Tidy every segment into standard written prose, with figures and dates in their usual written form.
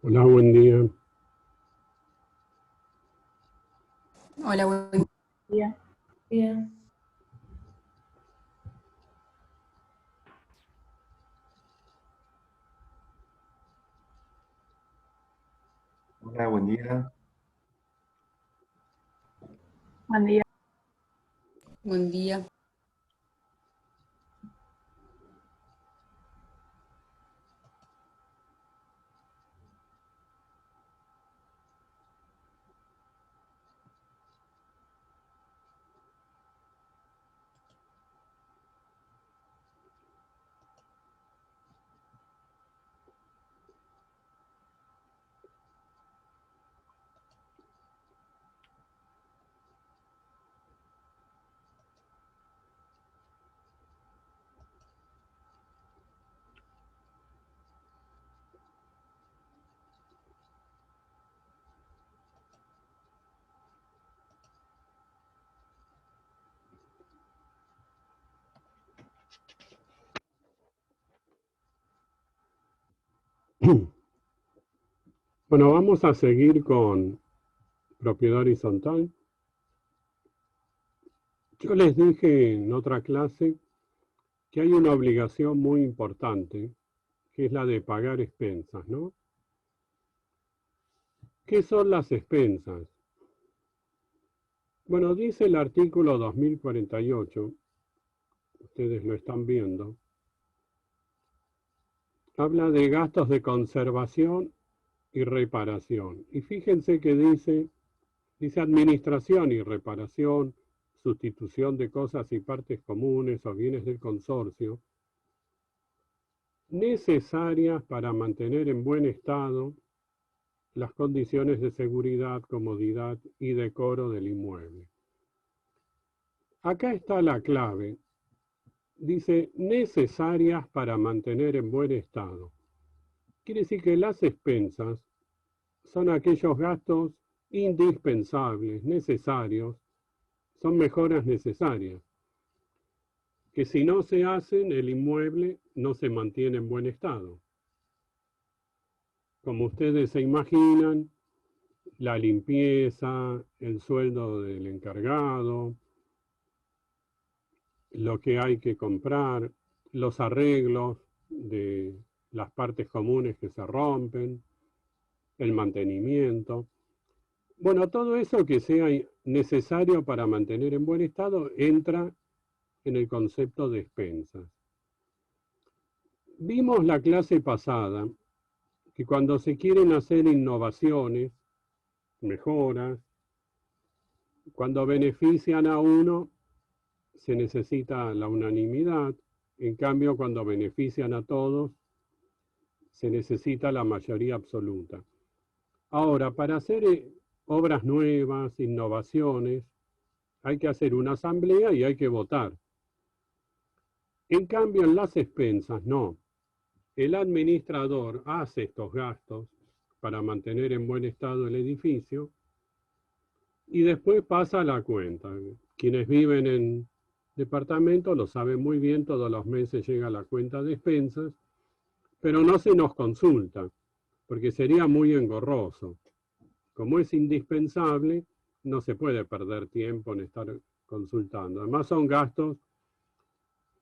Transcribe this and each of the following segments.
Hola, buen día. Hola, buen día. Bien. Hola, buen día. Buen día. Buen día. Bueno, vamos a seguir con propiedad horizontal. Yo les dije en otra clase que hay una obligación muy importante, que es la de pagar expensas, ¿no? ¿Qué son las expensas? Bueno, dice el artículo 2048, ustedes lo están viendo, habla de gastos de conservación y reparación. Y fíjense que dice administración y reparación, sustitución de cosas y partes comunes o bienes del consorcio, necesarias para mantener en buen estado las condiciones de seguridad, comodidad y decoro del inmueble. Acá está la clave. Dice necesarias para mantener en buen estado. Quiere decir que las expensas son aquellos gastos indispensables, necesarios, son mejoras necesarias, que si no se hacen, el inmueble no se mantiene en buen estado. Como ustedes se imaginan, la limpieza, el sueldo del encargado, lo que hay que comprar, los arreglos de las partes comunes que se rompen, el mantenimiento. Bueno, todo eso que sea necesario para mantener en buen estado entra en el concepto de expensas. Vimos la clase pasada que cuando se quieren hacer innovaciones, mejoras, cuando benefician a uno, se necesita la unanimidad. En cambio, cuando benefician a todos, se necesita la mayoría absoluta. Ahora, para hacer obras nuevas, innovaciones, hay que hacer una asamblea y hay que votar. En cambio, en las expensas, no. El administrador hace estos gastos para mantener en buen estado el edificio y después pasa la cuenta. Quienes viven en departamento lo saben muy bien, todos los meses llega la cuenta de expensas, pero no se nos consulta, porque sería muy engorroso. Como es indispensable, no se puede perder tiempo en estar consultando. Además son gastos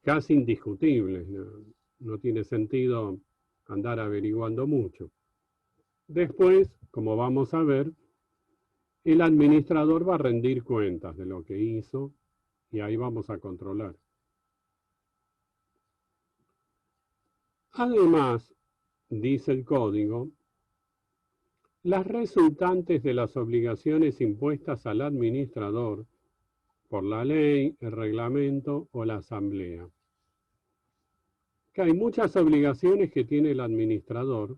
casi indiscutibles, no tiene sentido andar averiguando mucho. Después, como vamos a ver, el administrador va a rendir cuentas de lo que hizo y ahí vamos a controlar. Además, dice el código, las resultantes de las obligaciones impuestas al administrador por la ley, el reglamento o la asamblea. Que hay muchas obligaciones que tiene el administrador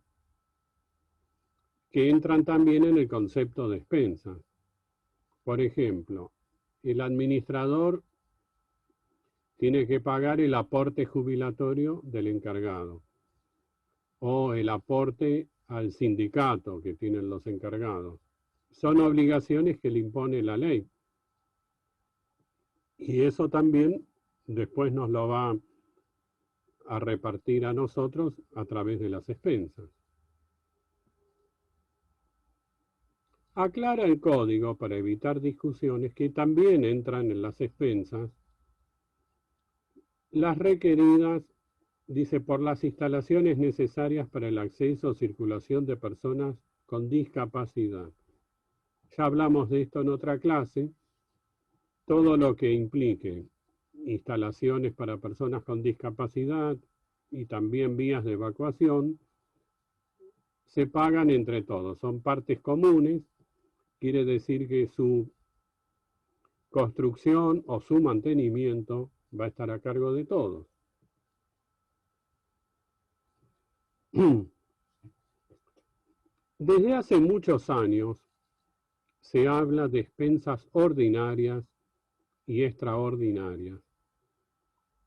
que entran también en el concepto de expensas. Por ejemplo, el administrador tiene que pagar el aporte jubilatorio del encargado o el aporte al sindicato que tienen los encargados. Son obligaciones que le impone la ley. Y eso también después nos lo va a repartir a nosotros a través de las expensas. Aclara el código para evitar discusiones que también entran en las expensas, las requeridas, dice, por las instalaciones necesarias para el acceso o circulación de personas con discapacidad. Ya hablamos de esto en otra clase. Todo lo que implique instalaciones para personas con discapacidad y también vías de evacuación se pagan entre todos. Son partes comunes, quiere decir que su construcción o su mantenimiento va a estar a cargo de todos. Desde hace muchos años se habla de expensas ordinarias y extraordinarias,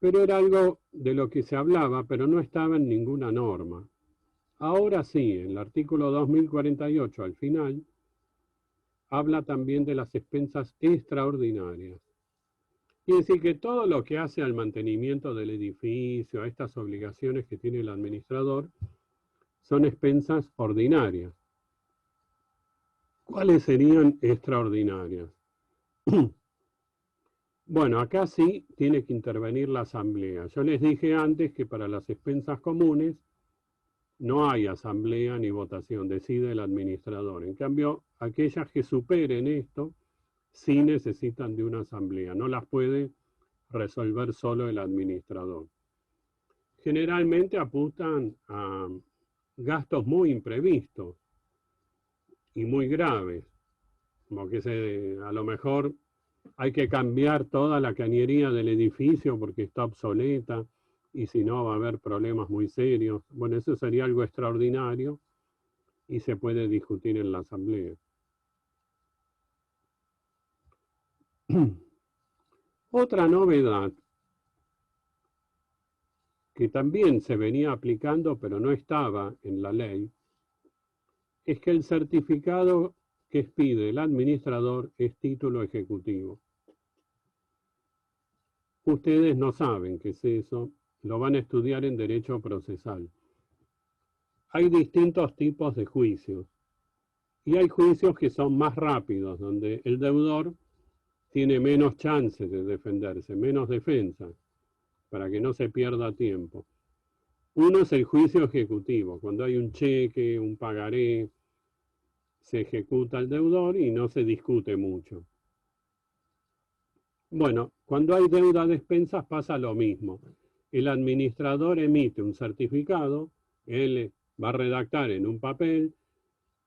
pero era algo de lo que se hablaba, pero no estaba en ninguna norma. Ahora sí, en el artículo 2048 al final, habla también de las expensas extraordinarias. Quiere decir que todo lo que hace al mantenimiento del edificio, a estas obligaciones que tiene el administrador, son expensas ordinarias. ¿Cuáles serían extraordinarias? Bueno, acá sí tiene que intervenir la asamblea. Yo les dije antes que para las expensas comunes no hay asamblea ni votación, decide el administrador. En cambio, aquellas que superen esto sí necesitan de una asamblea, no las puede resolver solo el administrador. Generalmente apuntan a gastos muy imprevistos y muy graves, como que a lo mejor hay que cambiar toda la cañería del edificio porque está obsoleta y si no va a haber problemas muy serios. Bueno, eso sería algo extraordinario y se puede discutir en la asamblea. Otra novedad que también se venía aplicando pero no estaba en la ley es que el certificado que expide el administrador es título ejecutivo. Ustedes no saben qué es eso, lo van a estudiar en derecho procesal. Hay distintos tipos de juicios y hay juicios que son más rápidos, donde el deudor tiene menos chances de defenderse, menos defensa, para que no se pierda tiempo. Uno es el juicio ejecutivo, cuando hay un cheque, un pagaré, se ejecuta el deudor y no se discute mucho. Bueno, cuando hay deuda de expensas pasa lo mismo. El administrador emite un certificado, él va a redactar en un papel,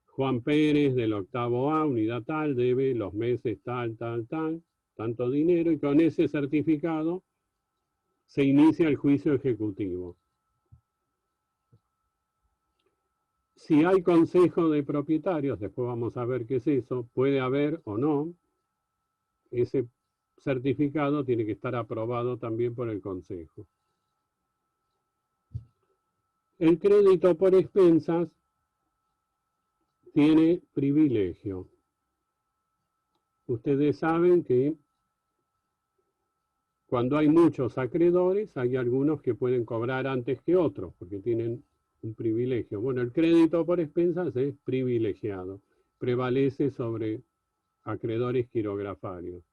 Juan Pérez del octavo A, unidad tal, debe los meses tal, tanto dinero, y con ese certificado se inicia el juicio ejecutivo. Si hay consejo de propietarios, después vamos a ver qué es eso, puede haber o no, ese certificado tiene que estar aprobado también por el consejo. El crédito por expensas tiene privilegio. Ustedes saben que cuando hay muchos acreedores, hay algunos que pueden cobrar antes que otros, porque tienen un privilegio. Bueno, el crédito por expensas es privilegiado, prevalece sobre acreedores quirografarios.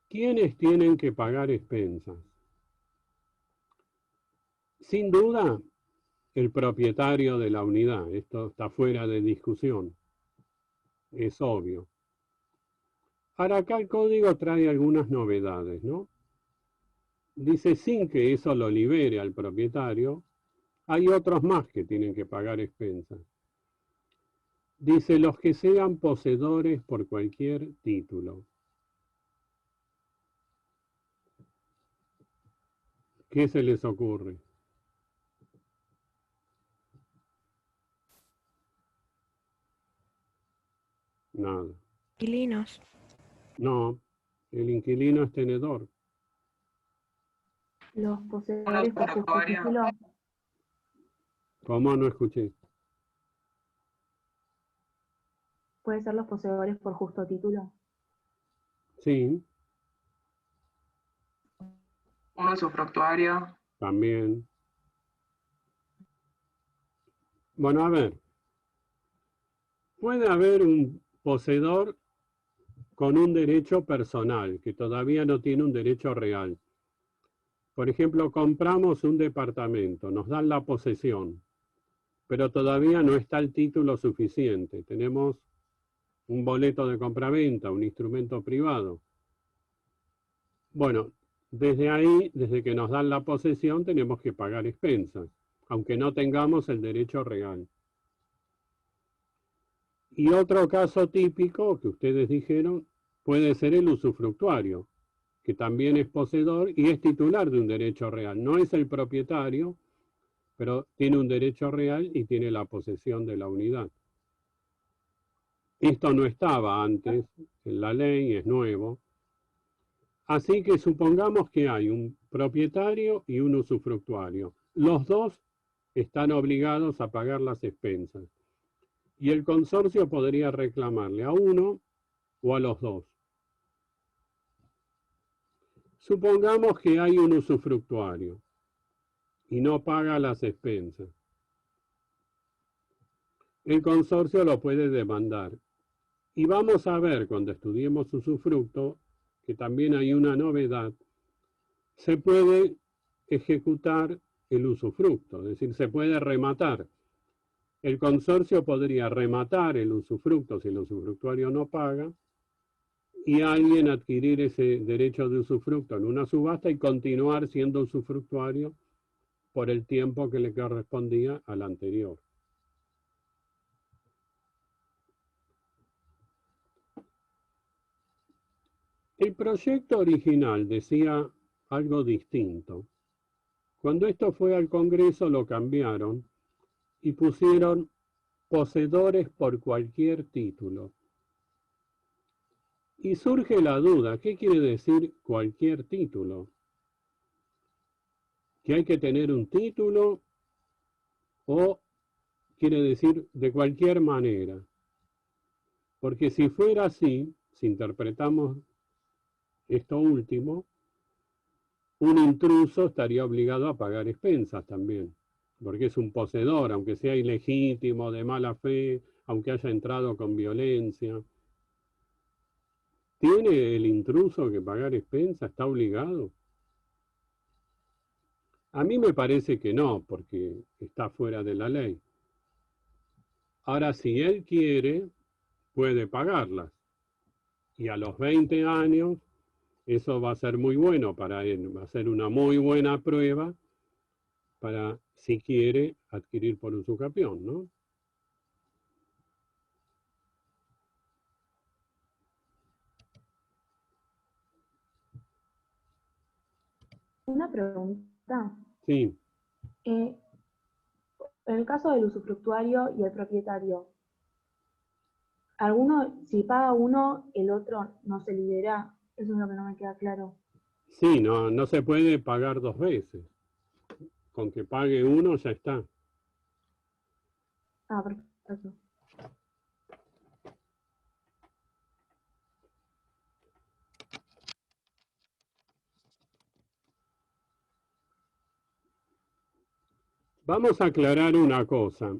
¿Quiénes tienen que pagar expensas? Sin duda, el propietario de la unidad. Esto está fuera de discusión. Es obvio. Ahora acá el código trae algunas novedades, ¿no? Dice, sin que eso lo libere al propietario, hay otros más que tienen que pagar expensas. Dice, los que sean poseedores por cualquier título. ¿Qué se les ocurre? Nada. Inquilinos. No, el inquilino es tenedor. Los poseedores por justo título. ¿Cómo? No escuché. ¿Puede ser los poseedores por justo título? Sí. Un usufructuario. También. Bueno, a ver. Puede haber un poseedor con un derecho personal, que todavía no tiene un derecho real. Por ejemplo, compramos un departamento, nos dan la posesión, pero todavía no está el título suficiente. Tenemos un boleto de compraventa, un instrumento privado. Bueno, desde ahí, desde que nos dan la posesión, tenemos que pagar expensas, aunque no tengamos el derecho real. Y otro caso típico que ustedes dijeron puede ser el usufructuario, que también es poseedor y es titular de un derecho real. No es el propietario, pero tiene un derecho real y tiene la posesión de la unidad. Esto no estaba antes en la ley, es nuevo. Así que supongamos que hay un propietario y un usufructuario. Los dos están obligados a pagar las expensas. Y el consorcio podría reclamarle a uno o a los dos. Supongamos que hay un usufructuario y no paga las expensas. El consorcio lo puede demandar. Y vamos a ver cuando estudiemos usufructo que también hay una novedad. Se puede ejecutar el usufructo, es decir, se puede rematar. El consorcio podría rematar el usufructo si el usufructuario no paga y alguien adquirir ese derecho de usufructo en una subasta y continuar siendo usufructuario por el tiempo que le correspondía al anterior. El proyecto original decía algo distinto. Cuando esto fue al Congreso lo cambiaron y pusieron poseedores por cualquier título. Y surge la duda, ¿qué quiere decir cualquier título? ¿Que hay que tener un título o quiere decir de cualquier manera? Porque si fuera así, si interpretamos esto último, un intruso estaría obligado a pagar expensas también, porque es un poseedor, aunque sea ilegítimo, de mala fe, aunque haya entrado con violencia. ¿Tiene el intruso que pagar expensas? ¿Está obligado? A mí me parece que no, porque está fuera de la ley. Ahora, si él quiere, puede pagarlas. Y a los 20 años, eso va a ser muy bueno para él. Va a ser una muy buena prueba para, si quiere, adquirir por usucapión, ¿no? Una pregunta. Sí. En el caso del usufructuario y el propietario, si paga uno, el otro no se libera. Eso es lo que no me queda claro. Sí, no se puede pagar dos veces. Con que pague uno ya está. Ah, perfecto. Vamos a aclarar una cosa.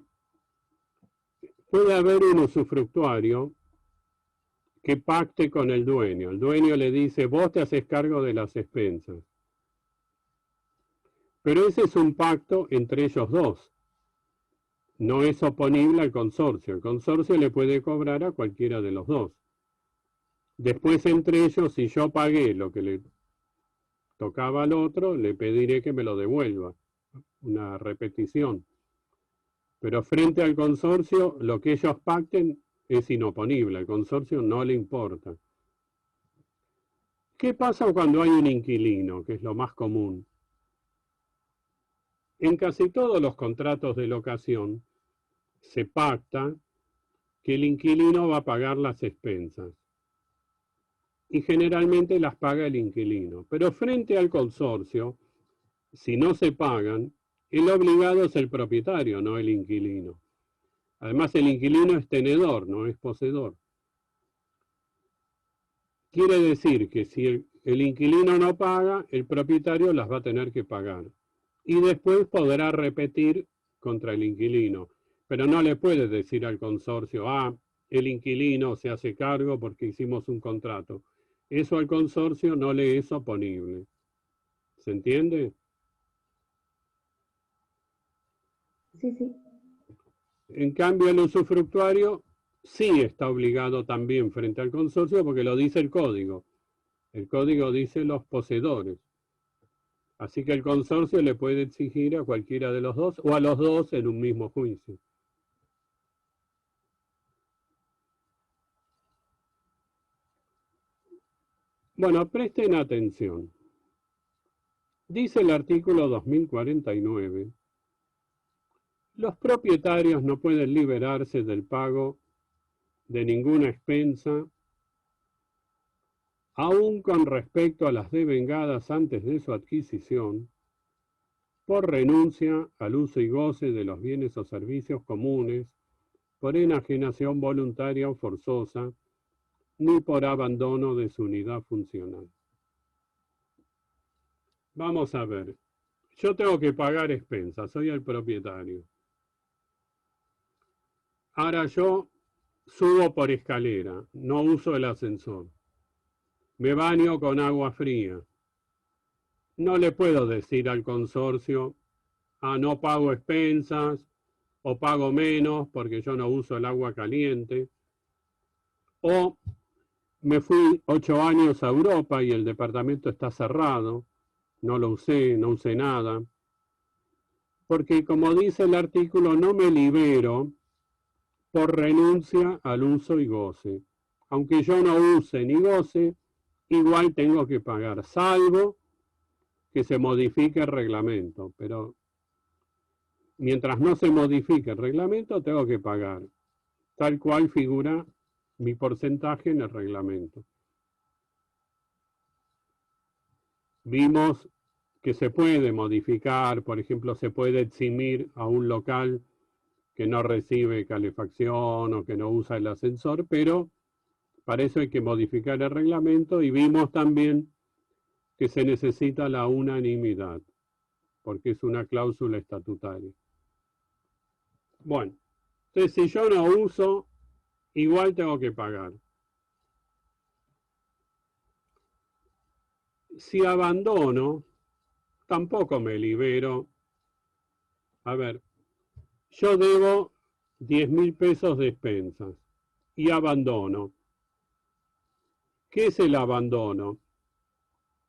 Puede haber un usufructuario que pacte con el dueño. El dueño le dice, vos te haces cargo de las expensas. Pero ese es un pacto entre ellos dos. No es oponible al consorcio. El consorcio le puede cobrar a cualquiera de los dos. Después entre ellos, si yo pagué lo que le tocaba al otro, le pediré que me lo devuelva. Una repetición. Pero frente al consorcio, lo que ellos pacten es inoponible. Al consorcio no le importa. ¿Qué pasa cuando hay un inquilino, que es lo más común? En casi todos los contratos de locación se pacta que el inquilino va a pagar las expensas. Y generalmente las paga el inquilino. Pero frente al consorcio, si no se pagan, el obligado es el propietario, no el inquilino. Además, el inquilino es tenedor, no es poseedor. Quiere decir que si el inquilino no paga, el propietario las va a tener que pagar. Y después podrá repetir contra el inquilino. Pero no le puede decir al consorcio, el inquilino se hace cargo porque hicimos un contrato. Eso al consorcio no le es oponible. ¿Se entiende? Sí, sí. En cambio, el usufructuario sí está obligado también frente al consorcio porque lo dice el código. El código dice los poseedores. Así que el consorcio le puede exigir a cualquiera de los dos o a los dos en un mismo juicio. Bueno, presten atención. Dice el artículo 2049, los propietarios no pueden liberarse del pago de ninguna expensa, aun con respecto a las devengadas antes de su adquisición, por renuncia al uso y goce de los bienes o servicios comunes, por enajenación voluntaria o forzosa, ni por abandono de su unidad funcional. Vamos a ver, yo tengo que pagar expensas, soy el propietario. Ahora yo subo por escalera, no uso el ascensor. Me baño con agua fría. No le puedo decir al consorcio, no pago expensas o pago menos porque yo no uso el agua caliente. O me fui 8 años a Europa y el departamento está cerrado, no lo usé, no usé nada. Porque como dice el artículo, no me libero por renuncia al uso y goce. Aunque yo no use ni goce, igual tengo que pagar, salvo que se modifique el reglamento. Pero mientras no se modifique el reglamento, tengo que pagar, tal cual figura mi porcentaje en el reglamento. Vimos que se puede modificar, por ejemplo, se puede eximir a un local que no recibe calefacción o que no usa el ascensor, pero para eso hay que modificar el reglamento y vimos también que se necesita la unanimidad, porque es una cláusula estatutaria. Bueno, entonces si yo no uso, igual tengo que pagar. Si abandono, tampoco me libero. A ver, yo debo 10.000 pesos de expensas y abandono. ¿Qué es el abandono?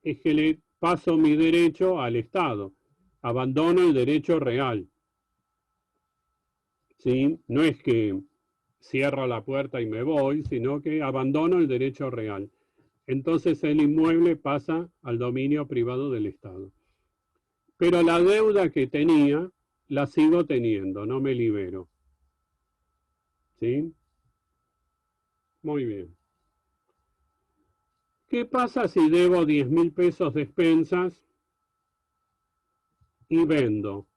Es que le paso mi derecho al Estado. Abandono el derecho real. ¿Sí? No es que cierro la puerta y me voy, sino que abandono el derecho real. Entonces el inmueble pasa al dominio privado del Estado. Pero la deuda que tenía, la sigo teniendo, no me libero. ¿Sí? Muy bien. ¿Qué pasa si debo 10.000 pesos de expensas y vendo?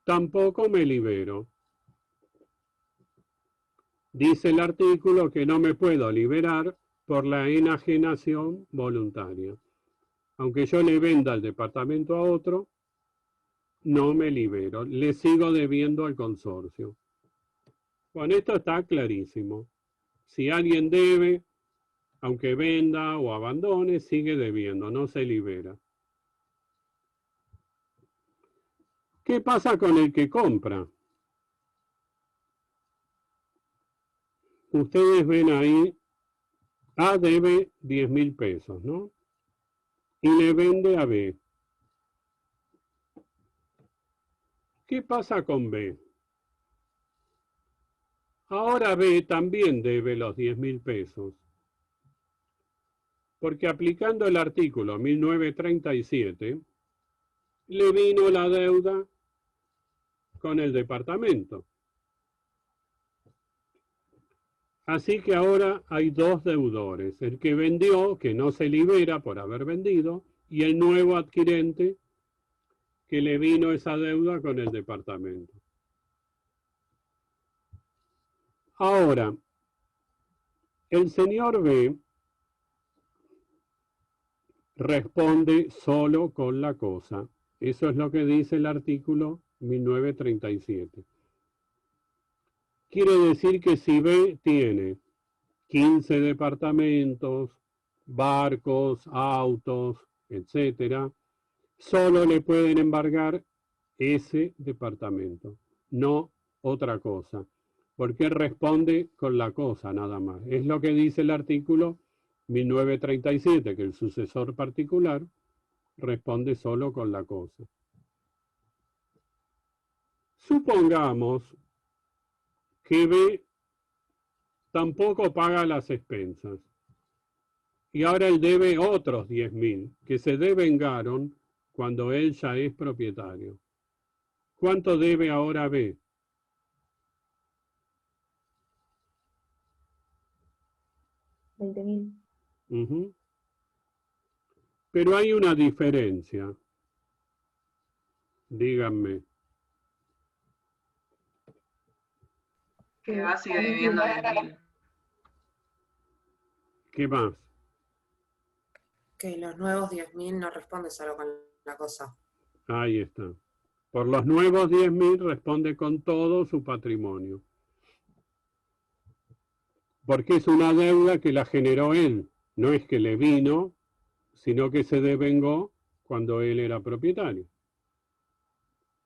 Tampoco me libero. Dice el artículo que no me puedo liberar por la enajenación voluntaria. Aunque yo le venda el departamento a otro, no me libero. Le sigo debiendo al consorcio. Bueno, esto está clarísimo. Si alguien debe, aunque venda o abandone, sigue debiendo, no se libera. ¿Qué pasa con el que compra? Ustedes ven ahí, A debe 10.000 pesos, ¿no? Y le vende a B. ¿Qué pasa con B? Ahora B también debe los 10.000 pesos. Porque aplicando el artículo 1937, le vino la deuda con el departamento. Así que ahora hay dos deudores, el que vendió, que no se libera por haber vendido, y el nuevo adquirente, que le vino esa deuda con el departamento. Ahora, el señor B responde solo con la cosa. Eso es lo que dice el artículo 1937. Quiere decir que si B tiene 15 departamentos, barcos, autos, etcétera, solo le pueden embargar ese departamento, no otra cosa, porque responde con la cosa nada más. Es lo que dice el artículo 1937, que el sucesor particular responde solo con la cosa. Supongamos que B tampoco paga las expensas y ahora él debe otros 10.000 que se devengaron cuando él ya es propietario. ¿Cuánto debe ahora B? $20.000. Pero hay una diferencia. Díganme. Que va, sigue debiendo 10.000. ¿Qué más? Que los nuevos 10.000 no responden solo con la cosa. Ahí está. Por los nuevos 10.000 responde con todo su patrimonio. Porque es una deuda que la generó él. No es que le vino, sino que se devengó cuando él era propietario.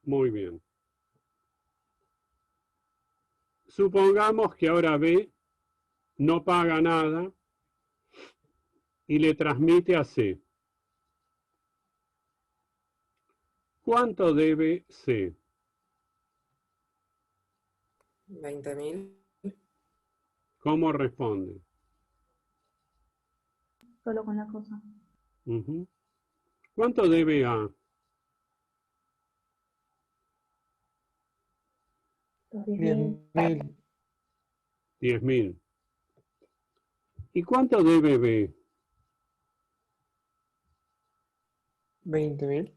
Muy bien. Supongamos que ahora B no paga nada y le transmite a C. ¿Cuánto debe C? 20.000. ¿Cómo responde? Solo con la cosa. ¿Cuánto debe A? Los 10.000. 10.000. ¿Y cuánto debe B? 20.000.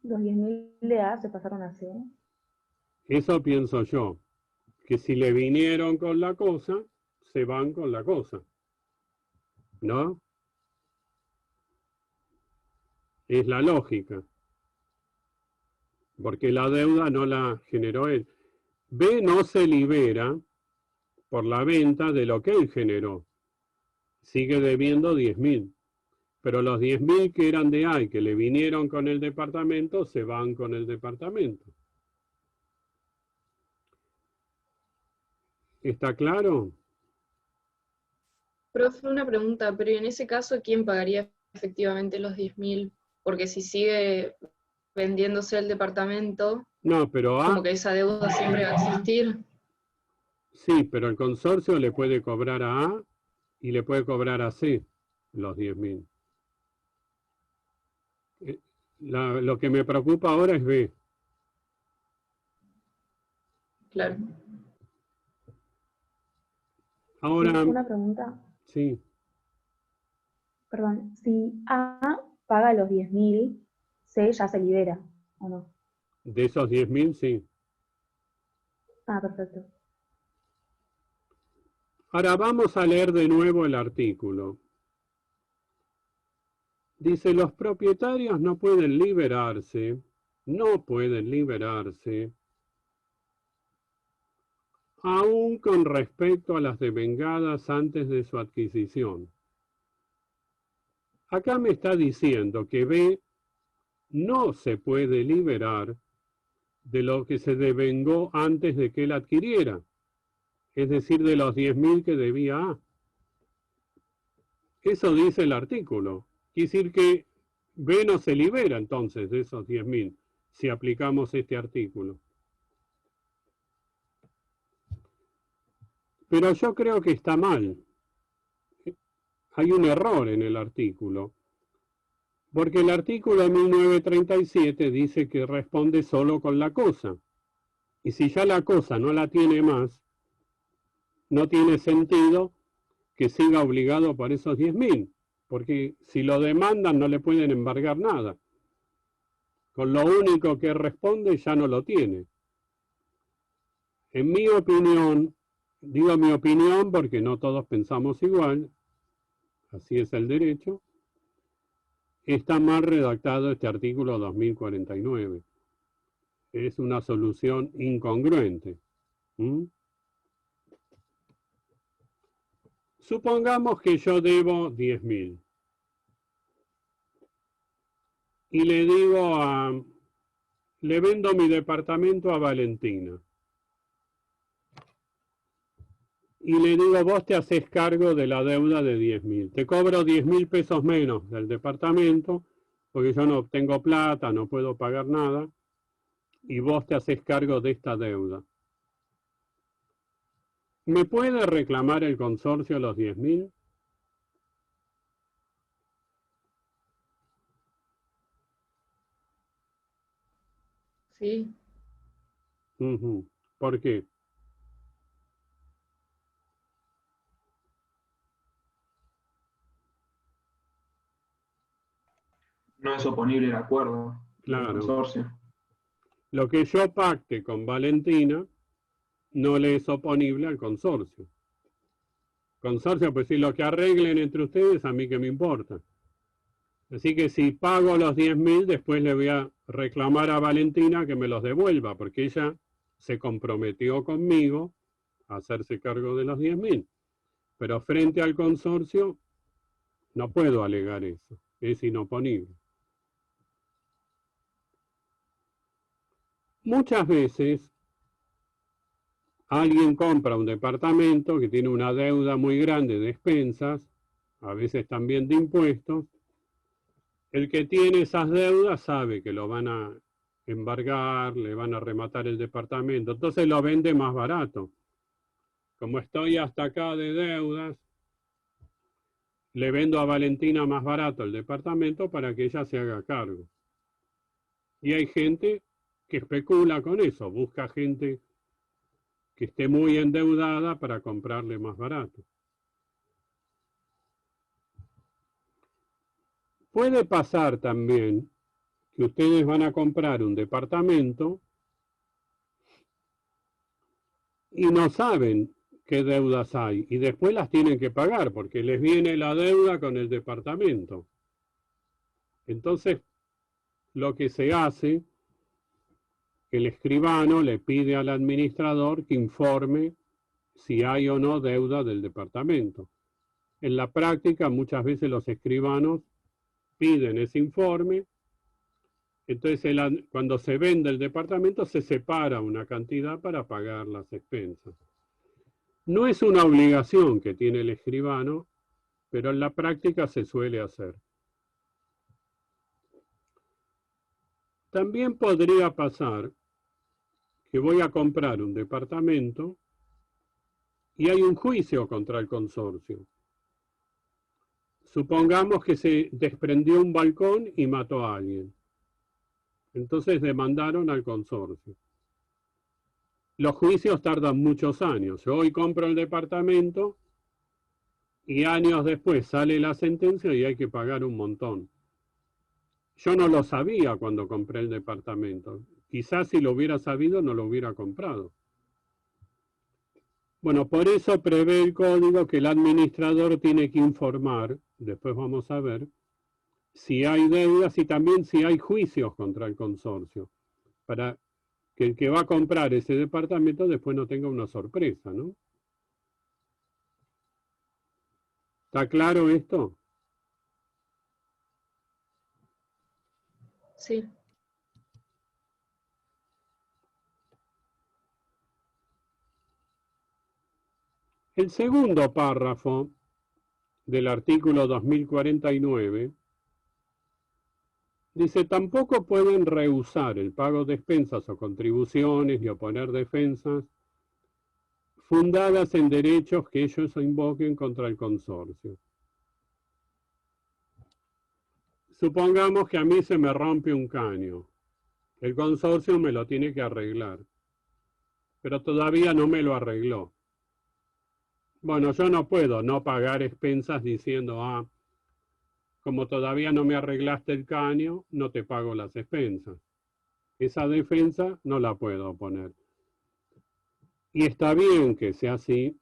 Los 10.000 de A se pasaron a C. Eso pienso yo. Que si le vinieron con la cosa, se van con la cosa. ¿No? Es la lógica. Porque la deuda no la generó él. B no se libera por la venta de lo que él generó. Sigue debiendo 10.000. Pero los 10.000 que eran de A y que le vinieron con el departamento, se van con el departamento. ¿Está claro? Profe, una pregunta, pero en ese caso, ¿quién pagaría efectivamente los 10.000? Porque si sigue vendiéndose el departamento, No, pero A... como que esa deuda siempre va a existir. Sí, pero el consorcio le puede cobrar a A y le puede cobrar a C los 10.000. Lo que me preocupa ahora es B. Claro. Ahora... Una pregunta. Sí. Perdón. Si A paga los 10.000, C ya se libera, ¿o no? De esos 10.000, sí. Perfecto. Ahora vamos a leer de nuevo el artículo. Dice, los propietarios no pueden liberarse, aún con respecto a las devengadas antes de su adquisición. Acá me está diciendo que B no se puede liberar de lo que se devengó antes de que él adquiriera, es decir, de los 10.000 que debía A. Eso dice el artículo. Quiere decir que B no se libera entonces de esos 10.000 si aplicamos este artículo. Pero yo creo que está mal. Hay un error en el artículo. Porque el artículo 1937 dice que responde solo con la cosa. Y si ya la cosa no la tiene más, no tiene sentido que siga obligado por esos 10.000. Porque si lo demandan no le pueden embargar nada. Con lo único que responde ya no lo tiene. En mi opinión, Digo mi opinión porque no todos pensamos igual, así es el derecho. Está mal redactado este artículo 2049. Es una solución incongruente. Supongamos que yo debo 10.000 y le digo le vendo mi departamento a Valentina y le digo, vos te haces cargo de la deuda de 10.000, te cobro 10.000 pesos menos del departamento porque yo no tengo plata, no puedo pagar nada y vos te haces cargo de esta deuda. ¿Me puede reclamar el consorcio los 10.000? Sí. ¿Por qué? No es oponible el acuerdo del Claro. consorcio. Lo que yo pacte con Valentina no le es oponible al consorcio. Consorcio, pues si lo que arreglen entre ustedes, a mí que me importa. Así que si pago los 10.000, después le voy a reclamar a Valentina que me los devuelva, porque ella se comprometió conmigo a hacerse cargo de los 10.000. Pero frente al consorcio, no puedo alegar eso. Es inoponible. Muchas veces alguien compra un departamento que tiene una deuda muy grande de expensas, a veces también de impuestos. El que tiene esas deudas sabe que lo van a embargar, le van a rematar el departamento, entonces lo vende más barato. Como estoy hasta acá de deudas, le vendo a Valentina más barato el departamento para que ella se haga cargo. Y hay gente que especula con eso, busca gente que esté muy endeudada para comprarle más barato. Puede pasar también que ustedes van a comprar un departamento y no saben qué deudas hay y después las tienen que pagar porque les viene la deuda con el departamento. Entonces, lo que se hace, el escribano le pide al administrador que informe si hay o no deuda del departamento. En la práctica, muchas veces los escribanos piden ese informe. Entonces, cuando se vende el departamento, se separa una cantidad para pagar las expensas. No es una obligación que tiene el escribano, pero en la práctica se suele hacer. También podría pasar que voy a comprar un departamento y hay un juicio contra el consorcio. Supongamos que se desprendió un balcón y mató a alguien. Entonces demandaron al consorcio. Los juicios tardan muchos años. Yo hoy compro el departamento y años después sale la sentencia y hay que pagar un montón. Yo no lo sabía cuando compré el departamento. Quizás si lo hubiera sabido no lo hubiera comprado. Bueno, por eso prevé el código que el administrador tiene que informar, después vamos a ver, si hay deudas y también si hay juicios contra el consorcio, para que el que va a comprar ese departamento después no tenga una sorpresa, ¿no? ¿Está claro esto? Sí. El segundo párrafo del artículo 2049 dice, tampoco pueden rehusar el pago de expensas o contribuciones y oponer defensas fundadas en derechos que ellos invoquen contra el consorcio. Supongamos que a mí se me rompe un caño. El consorcio me lo tiene que arreglar, pero todavía no me lo arregló. Bueno, yo no puedo no pagar expensas diciendo, como todavía no me arreglaste el caño, no te pago las expensas. Esa defensa no la puedo poner. Y está bien que sea así,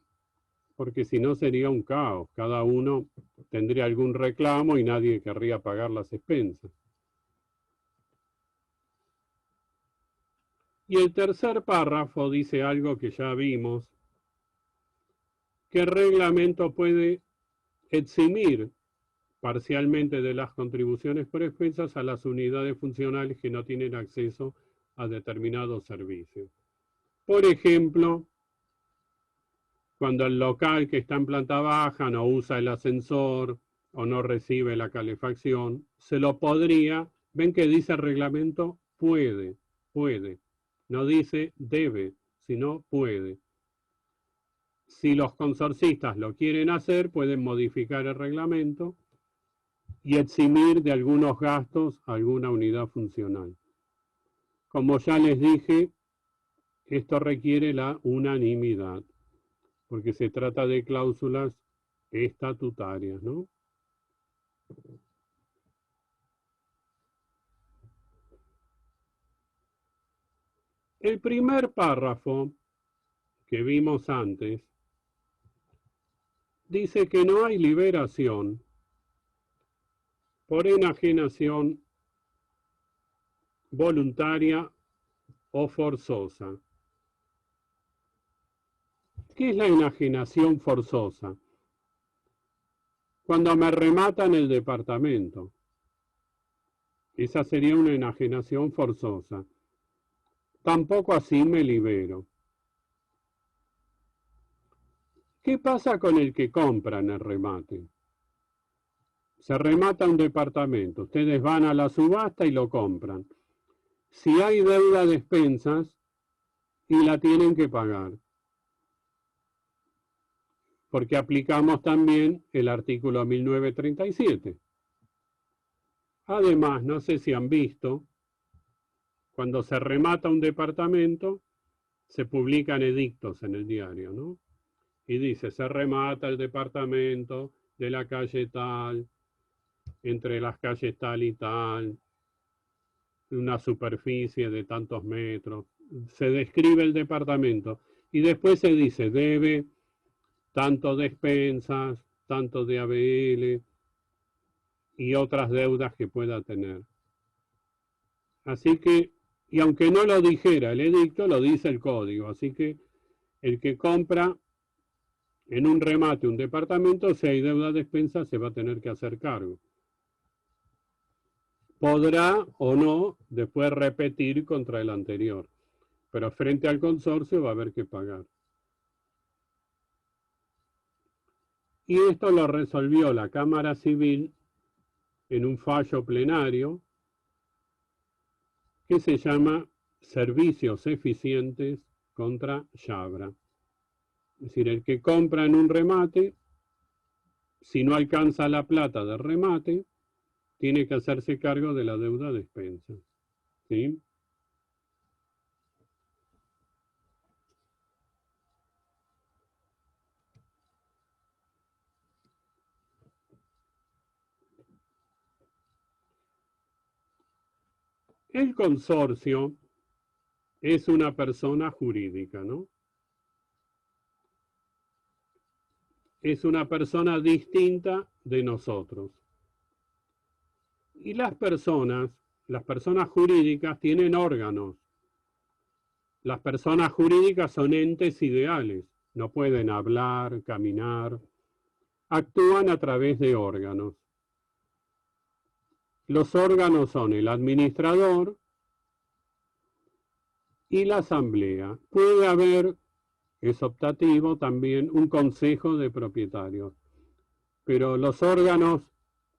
porque si no sería un caos. Cada uno tendría algún reclamo y nadie querría pagar las expensas. Y el tercer párrafo dice algo que ya vimos, que el reglamento puede eximir parcialmente de las contribuciones por expensas a las unidades funcionales que no tienen acceso a determinados servicios. Por ejemplo, cuando el local que está en planta baja no usa el ascensor o no recibe la calefacción, se lo podría, ven que dice el reglamento puede, no dice debe, sino puede. Si los consorcistas lo quieren hacer, pueden modificar el reglamento y eximir de algunos gastos a alguna unidad funcional. Como ya les dije, esto requiere la unanimidad, porque se trata de cláusulas estatutarias, ¿no? El primer párrafo que vimos antes dice que no hay liberación por enajenación voluntaria o forzosa. ¿Qué es la enajenación forzosa? Cuando me rematan el departamento. Esa sería una enajenación forzosa. Tampoco así me libero. ¿Qué pasa con el que compra en el remate? Se remata un departamento, ustedes van a la subasta y lo compran. Si hay deuda de expensas y la tienen que pagar, porque aplicamos también el artículo 1937. Además, no sé si han visto, cuando se remata un departamento, se publican edictos en el diario, ¿no? Y dice, se remata el departamento de la calle tal, entre las calles tal y tal, una superficie de tantos metros. Se describe el departamento y después se dice, debe tanto de expensas, tanto de ABL y otras deudas que pueda tener. Así que, y aunque no lo dijera el edicto, lo dice el código. Así que el que compra en un remate un departamento, si hay deuda de expensas, se va a tener que hacer cargo. Podrá o no después repetir contra el anterior, pero frente al consorcio va a haber que pagar. Y esto lo resolvió la Cámara Civil en un fallo plenario que se llama Servicios Eficientes contra Yabra. Es decir, el que compra en un remate, si no alcanza la plata del remate, tiene que hacerse cargo de la deuda de expensas. ¿Sí? El consorcio es una persona jurídica, ¿no? Es una persona distinta de nosotros. Y las personas jurídicas tienen órganos. Las personas jurídicas son entes ideales, no pueden hablar, caminar, actúan a través de órganos. Los órganos son el administrador y la asamblea. Puede haber, es optativo también, un consejo de propietarios, pero los órganos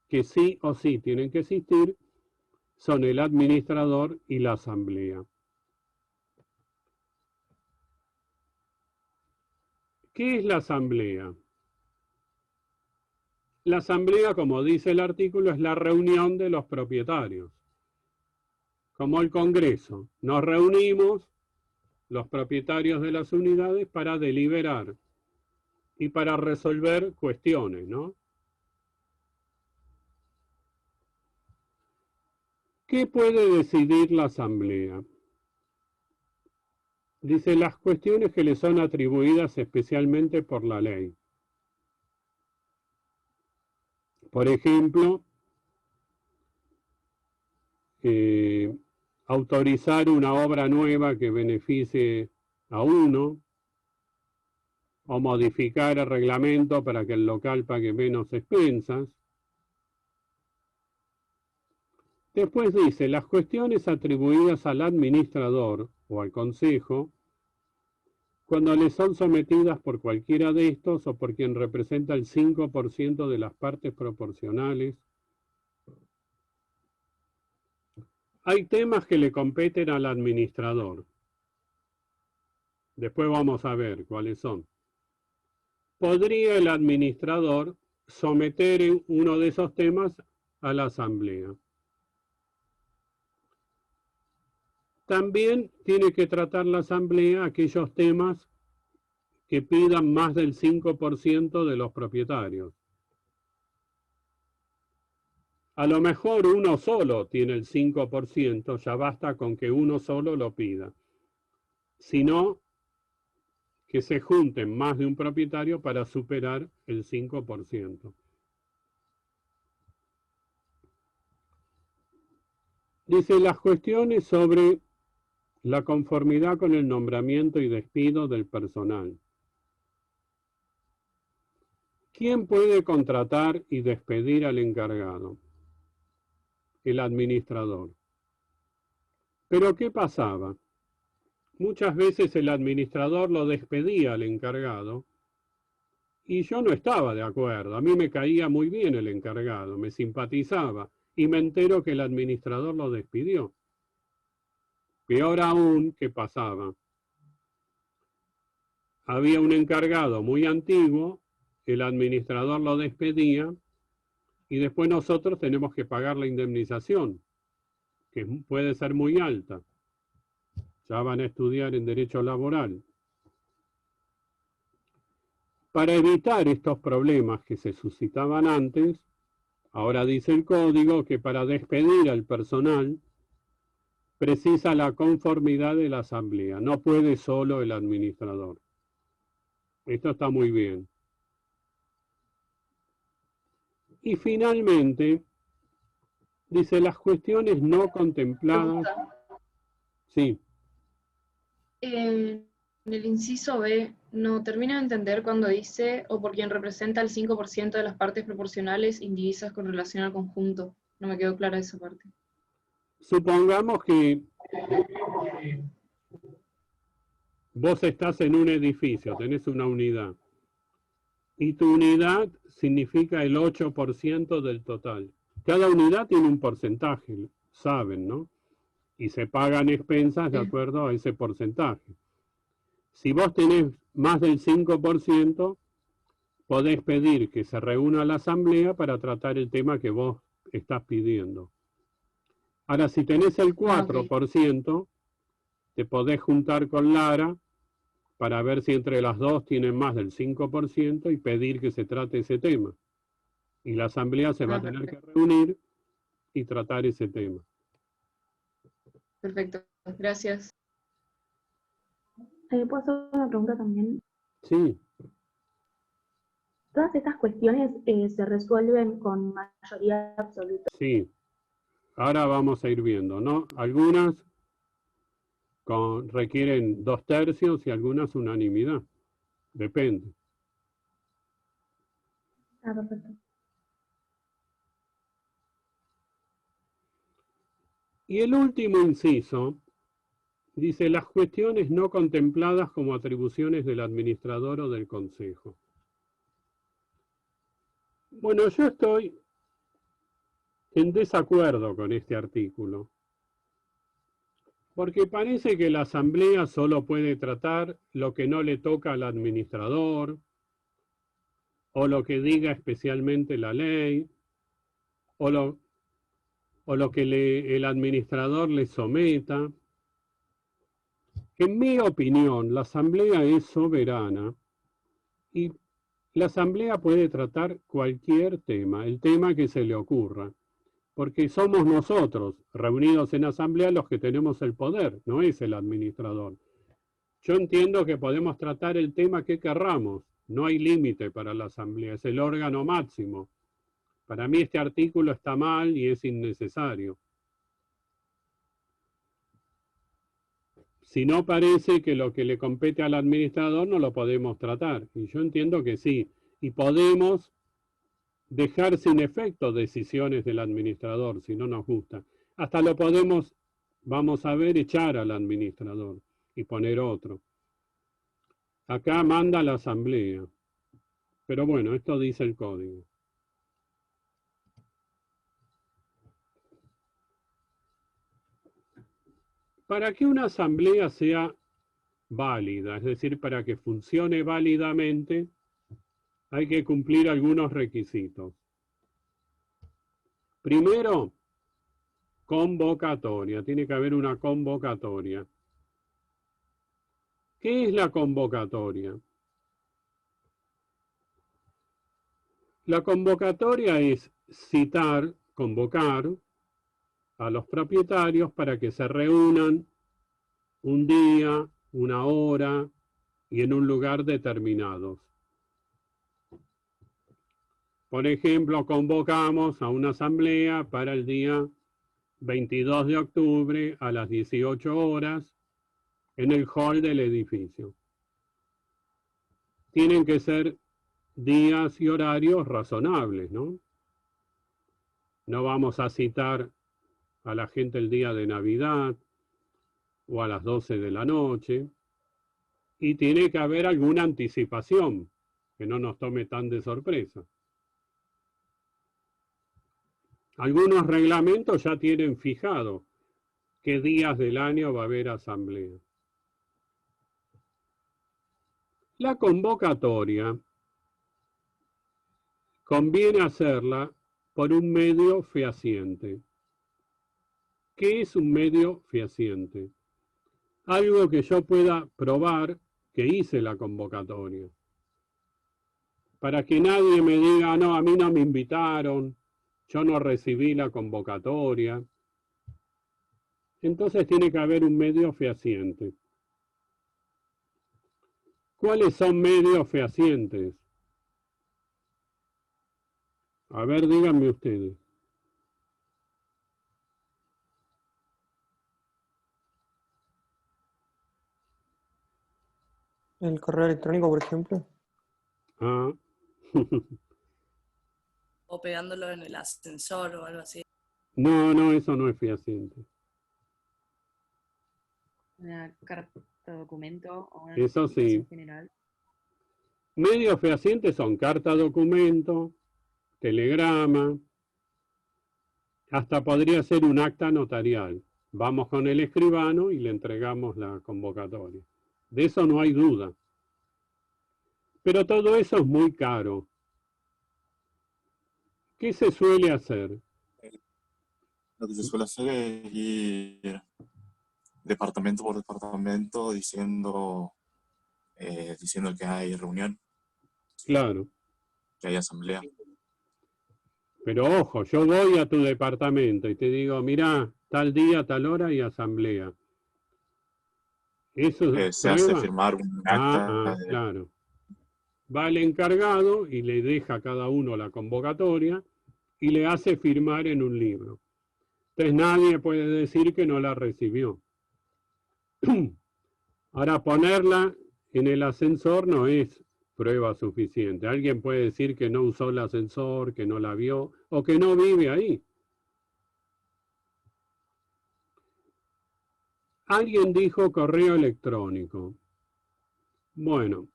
que sí o sí tienen que existir son el administrador y la asamblea. ¿Qué es la asamblea? La asamblea, como dice el artículo, es la reunión de los propietarios. Como el Congreso, nos reunimos los propietarios de las unidades para deliberar y para resolver cuestiones, ¿no? ¿Qué puede decidir la asamblea? Dice las cuestiones que le son atribuidas especialmente por la ley. Por ejemplo, autorizar una obra nueva que beneficie a uno, o modificar el reglamento para que el local pague menos expensas. Después dice, las cuestiones atribuidas al administrador o al consejo, cuando le son sometidas por cualquiera de estos o por quien representa el 5% de las partes proporcionales. Hay temas que le competen al administrador. Después vamos a ver cuáles son. Podría el administrador someter uno de esos temas a la asamblea. También tiene que tratar la asamblea aquellos temas que pidan más del 5% de los propietarios. A lo mejor uno solo tiene el 5%, ya basta con que uno solo lo pida. Si no, que se junten más de un propietario para superar el 5%. Dice las cuestiones sobre la conformidad con el nombramiento y despido del personal. ¿Quién puede contratar y despedir al encargado? El administrador. ¿Pero qué pasaba? Muchas veces el administrador lo despedía al encargado y yo no estaba de acuerdo. A mí me caía muy bien el encargado, me simpatizaba y me entero que el administrador lo despidió. Peor aún, ¿qué pasaba? Había un encargado muy antiguo, el administrador lo despedía y después nosotros tenemos que pagar la indemnización, que puede ser muy alta. Ya van a estudiar en derecho laboral. Para evitar estos problemas que se suscitaban antes, ahora dice el código que para despedir al personal precisa la conformidad de la asamblea, no puede solo el administrador. Esto está muy bien. Y finalmente, dice las cuestiones no contempladas. Sí. En el inciso B, no termino de entender cuando dice, o por quien representa el 5% de las partes proporcionales indivisas con relación al conjunto. No me quedó clara esa parte. Supongamos que vos estás en un edificio, tenés una unidad, y tu unidad significa el 8% del total. Cada unidad tiene un porcentaje, saben, ¿no? Y se pagan expensas de acuerdo a ese porcentaje. Si vos tenés más del 5%, podés pedir que se reúna la asamblea para tratar el tema que vos estás pidiendo. Ahora, si tenés el 4%, te podés juntar con Lara para ver si entre las dos tienen más del 5% y pedir que se trate ese tema. Y la asamblea se va a tener que reunir y tratar ese tema. Perfecto, gracias. ¿Puedo hacer una pregunta también? Sí. ¿Todas estas cuestiones se resuelven con mayoría absoluta? Sí. Ahora vamos a ir viendo, ¿no? Algunas requieren 2/3 y algunas unanimidad. Depende. Ah, perfecto. Y el último inciso dice las cuestiones no contempladas como atribuciones del administrador o del consejo. Bueno, yo estoy en desacuerdo con este artículo, porque parece que la asamblea solo puede tratar lo que no le toca al administrador, o lo que diga especialmente la ley, o lo que el administrador le someta. En mi opinión, la asamblea es soberana y la asamblea puede tratar cualquier tema, el tema que se le ocurra, porque somos nosotros, reunidos en asamblea, los que tenemos el poder, no es el administrador. Yo entiendo que podemos tratar el tema que querramos. No hay límite para la asamblea, es el órgano máximo. Para mí este artículo está mal y es innecesario. Si no parece que lo que le compete al administrador no lo podemos tratar. Y yo entiendo que sí. Y podemos dejar sin efecto decisiones del administrador si no nos gusta. Hasta lo podemos, vamos a ver, echar al administrador y poner otro. Acá manda la asamblea. Pero bueno, esto dice el código. Para que una asamblea sea válida, es decir, para que funcione válidamente, hay que cumplir algunos requisitos. Primero, convocatoria. Tiene que haber una convocatoria. ¿Qué es la convocatoria? La convocatoria es citar, convocar a los propietarios para que se reúnan un día, una hora y en un lugar determinados. Por ejemplo, convocamos a una asamblea para el día 22 de octubre a las 18 horas en el hall del edificio. Tienen que ser días y horarios razonables, ¿no? No vamos a citar a la gente el día de Navidad o a las 12 de la noche. Y tiene que haber alguna anticipación, que no nos tome tan de sorpresa. Algunos reglamentos ya tienen fijado qué días del año va a haber asamblea. La convocatoria conviene hacerla por un medio fehaciente. ¿Qué es un medio fehaciente? Algo que yo pueda probar que hice la convocatoria. Para que nadie me diga, no, a mí no me invitaron, yo no recibí la convocatoria. Entonces tiene que haber un medio fehaciente. ¿Cuáles son medios fehacientes? A ver, díganme ustedes. El correo electrónico, por ejemplo. Ah. O pegándolo en el ascensor o algo así. No, eso no es fehaciente. Una carta documento o una Eso sí. general. Medios fehacientes son carta documento, telegrama, hasta podría ser un acta notarial. Vamos con el escribano y le entregamos la convocatoria. De eso no hay duda. Pero todo eso es muy caro. ¿Qué se suele hacer? Lo que se suele hacer es ir departamento por departamento diciendo que hay reunión. Claro. Que hay asamblea. Pero ojo, yo voy a tu departamento y te digo, mirá, tal día, tal hora y asamblea. Eso se hace firmar un acta. Claro. Va el encargado y le deja a cada uno la convocatoria y le hace firmar en un libro. Entonces nadie puede decir que no la recibió. Ahora, ponerla en el ascensor no es prueba suficiente. Alguien puede decir que no usó el ascensor, que no la vio o que no vive ahí. Alguien dijo correo electrónico. Bueno,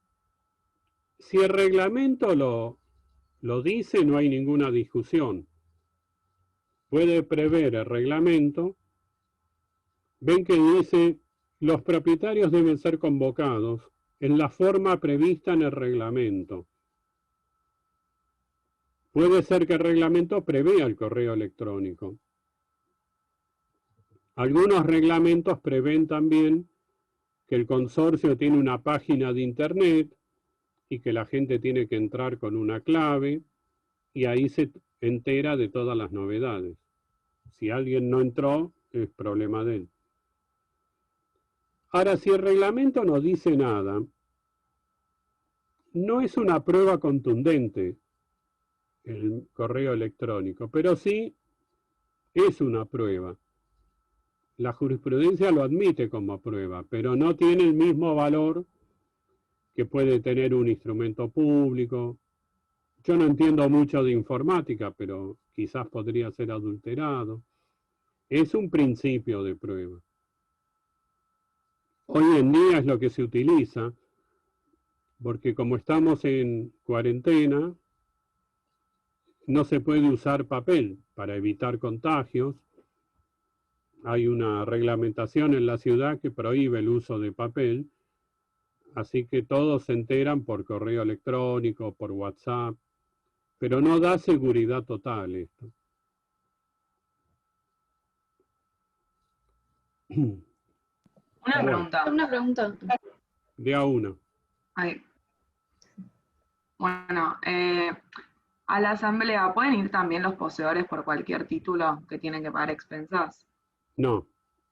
si el reglamento lo dice, no hay ninguna discusión. Puede prever el reglamento. Ven que dice, los propietarios deben ser convocados en la forma prevista en el reglamento. Puede ser que el reglamento prevea el correo electrónico. Algunos reglamentos prevén también que el consorcio tiene una página de internet y que la gente tiene que entrar con una clave y ahí se entera de todas las novedades. Si alguien no entró, es problema de él. Ahora, si el reglamento no dice nada, no es una prueba contundente el correo electrónico, pero sí es una prueba. La jurisprudencia lo admite como prueba, pero no tiene el mismo valor que puede tener un instrumento público. Yo no entiendo mucho de informática, pero quizás podría ser adulterado. Es un principio de prueba. Hoy en día es lo que se utiliza, porque como estamos en cuarentena, no se puede usar papel para evitar contagios. Hay una reglamentación en la ciudad que prohíbe el uso de papel, así que todos se enteran por correo electrónico, por WhatsApp, pero no da seguridad total esto. Una pregunta. Una pregunta. De a uno. Ay. Bueno, a la asamblea, ¿pueden ir también los poseedores por cualquier título que tienen que pagar expensas? No,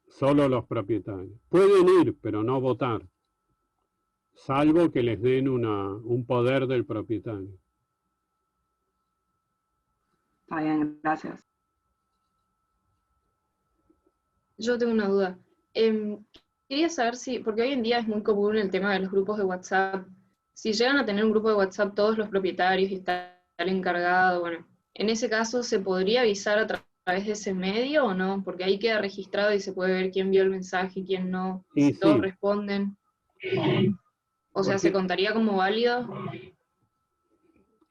solo los propietarios. Pueden ir, pero no votar, salvo que les den un poder del propietario. Está bien, gracias. Yo tengo una duda. Quería saber si, porque hoy en día es muy común el tema de los grupos de WhatsApp, si llegan a tener un grupo de WhatsApp todos los propietarios y está el encargado, bueno, en ese caso, ¿se podría avisar a través de ese medio o no? Porque ahí queda registrado y se puede ver quién vio el mensaje y quién no, y si todos responden. O sea, ¿se contaría como válido?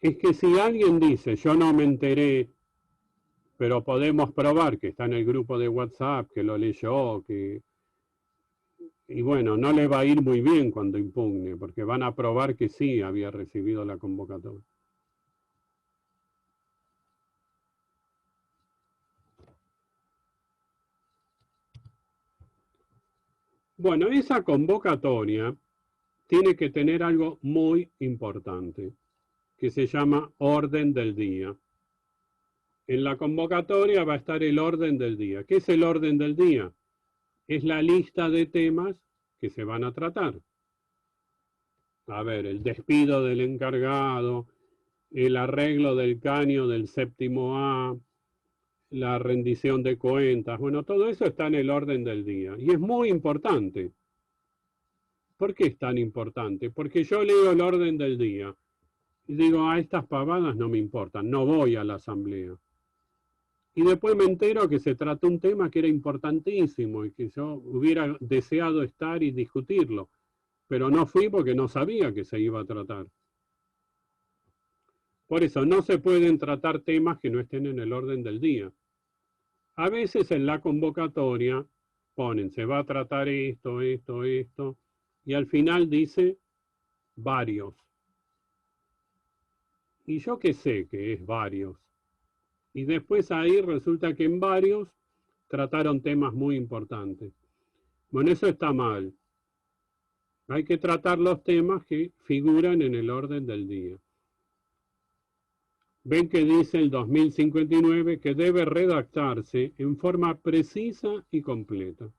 Es que si alguien dice, yo no me enteré, pero podemos probar que está en el grupo de WhatsApp, que lo leyó, y bueno, no le va a ir muy bien cuando impugne, porque van a probar que sí había recibido la convocatoria. Bueno, esa convocatoria tiene que tener algo muy importante, que se llama orden del día. En la convocatoria va a estar el orden del día. ¿Qué es el orden del día? Es la lista de temas que se van a tratar. A ver, el despido del encargado, el arreglo del caño del séptimo A, la rendición de cuentas. Bueno, todo eso está en el orden del día. Y es muy importante. ¿Por qué es tan importante? Porque yo leo el orden del día y digo, a estas pavadas no me importan, no voy a la asamblea. Y después me entero que se trató un tema que era importantísimo y que yo hubiera deseado estar y discutirlo, pero no fui porque no sabía que se iba a tratar. Por eso no se pueden tratar temas que no estén en el orden del día. A veces en la convocatoria ponen, se va a tratar esto, esto, esto, y al final dice varios. Y yo qué sé que es varios. Y después ahí resulta que en varios trataron temas muy importantes. Bueno, eso está mal. Hay que tratar los temas que figuran en el orden del día. Ven que dice el 2059 que debe redactarse en forma precisa y completa.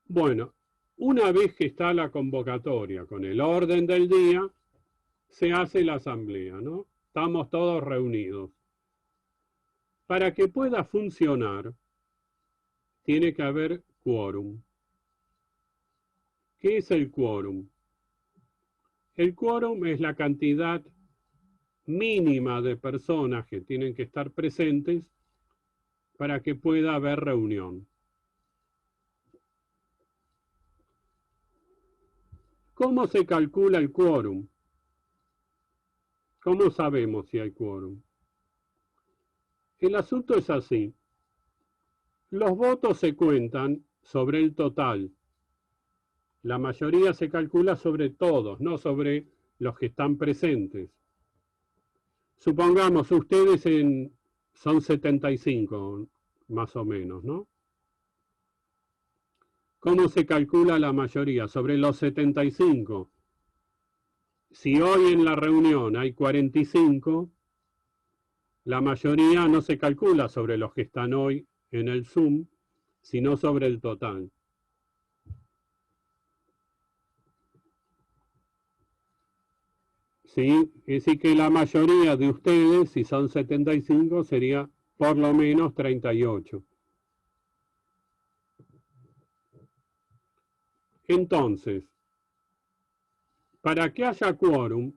Bueno, una vez que está la convocatoria con el orden del día, se hace la asamblea, ¿no? Estamos todos reunidos. Para que pueda funcionar, tiene que haber quórum. ¿Qué es el quórum? El quórum es la cantidad mínima de personas que tienen que estar presentes para que pueda haber reunión. ¿Cómo se calcula el quórum? ¿Cómo sabemos si hay quórum? El asunto es así. Los votos se cuentan sobre el total. La mayoría se calcula sobre todos, no sobre los que están presentes. Supongamos, ustedes son 75, más o menos, ¿no? ¿Cómo se calcula la mayoría? Sobre los 75. Si hoy en la reunión hay 45, la mayoría no se calcula sobre los que están hoy en el Zoom, sino sobre el total. ¿Sí? Es decir, que la mayoría de ustedes, si son 75, sería por lo menos 38. Entonces, para que haya quórum,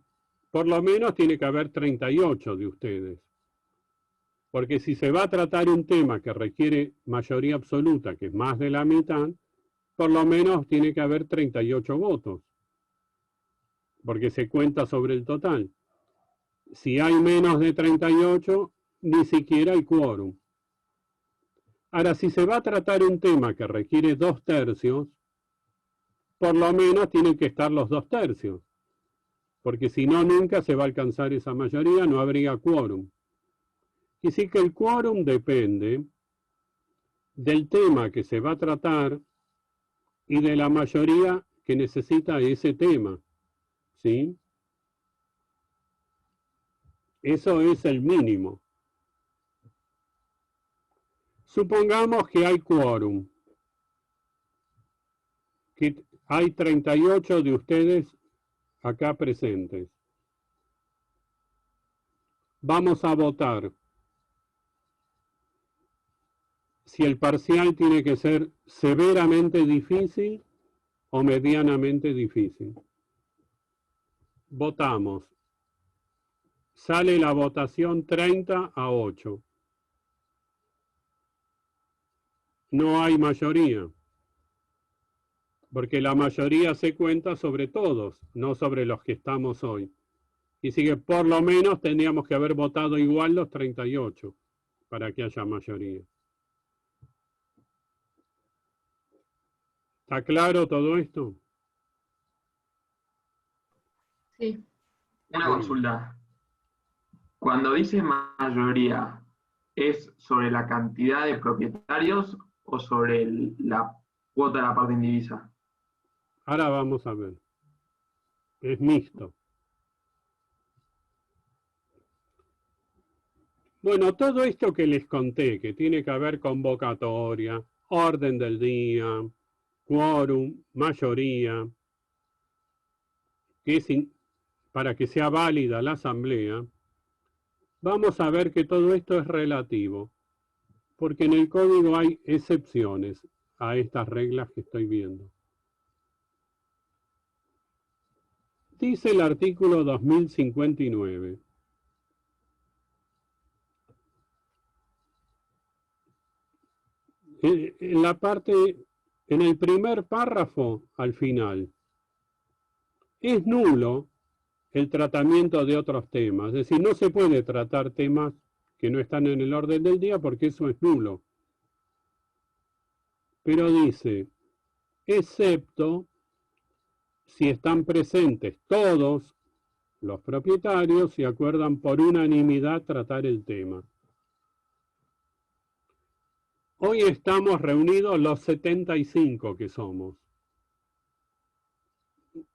por lo menos tiene que haber 38 de ustedes. Porque si se va a tratar un tema que requiere mayoría absoluta, que es más de la mitad, por lo menos tiene que haber 38 votos. Porque se cuenta sobre el total. Si hay menos de 38, ni siquiera hay quórum. Ahora, si se va a tratar un tema que requiere 2/3, por lo menos tienen que estar los 2/3. Porque si no, nunca se va a alcanzar esa mayoría, no habría quórum. Y sí que el quórum depende del tema que se va a tratar y de la mayoría que necesita ese tema. ¿Sí? Eso es el mínimo. Supongamos que hay quórum, que hay 38 de ustedes acá presentes. Vamos a votar si el parcial tiene que ser severamente difícil o medianamente difícil. Votamos. Sale la votación 30-8. No hay mayoría, porque la mayoría se cuenta sobre todos, no sobre los que estamos hoy. Y así que por lo menos tendríamos que haber votado igual los 38 para que haya mayoría. ¿Está claro todo esto? Sí. Una consulta. Cuando dice mayoría, ¿es sobre la cantidad de propietarios o sobre la cuota de la parte indivisa? Ahora vamos a ver. Es mixto. Bueno, todo esto que les conté, que tiene que haber convocatoria, orden del día, quórum, mayoría, que es para que sea válida la asamblea, vamos a ver que todo esto es relativo, porque en el código hay excepciones a estas reglas que estoy viendo. Dice el artículo 2059. En la parte, en el primer párrafo, al final, es nulo el tratamiento de otros temas. Es decir, no se puede tratar temas que no están en el orden del día porque eso es nulo. Pero dice, excepto si están presentes todos los propietarios y acuerdan por unanimidad tratar el tema. Hoy estamos reunidos los 75 que somos.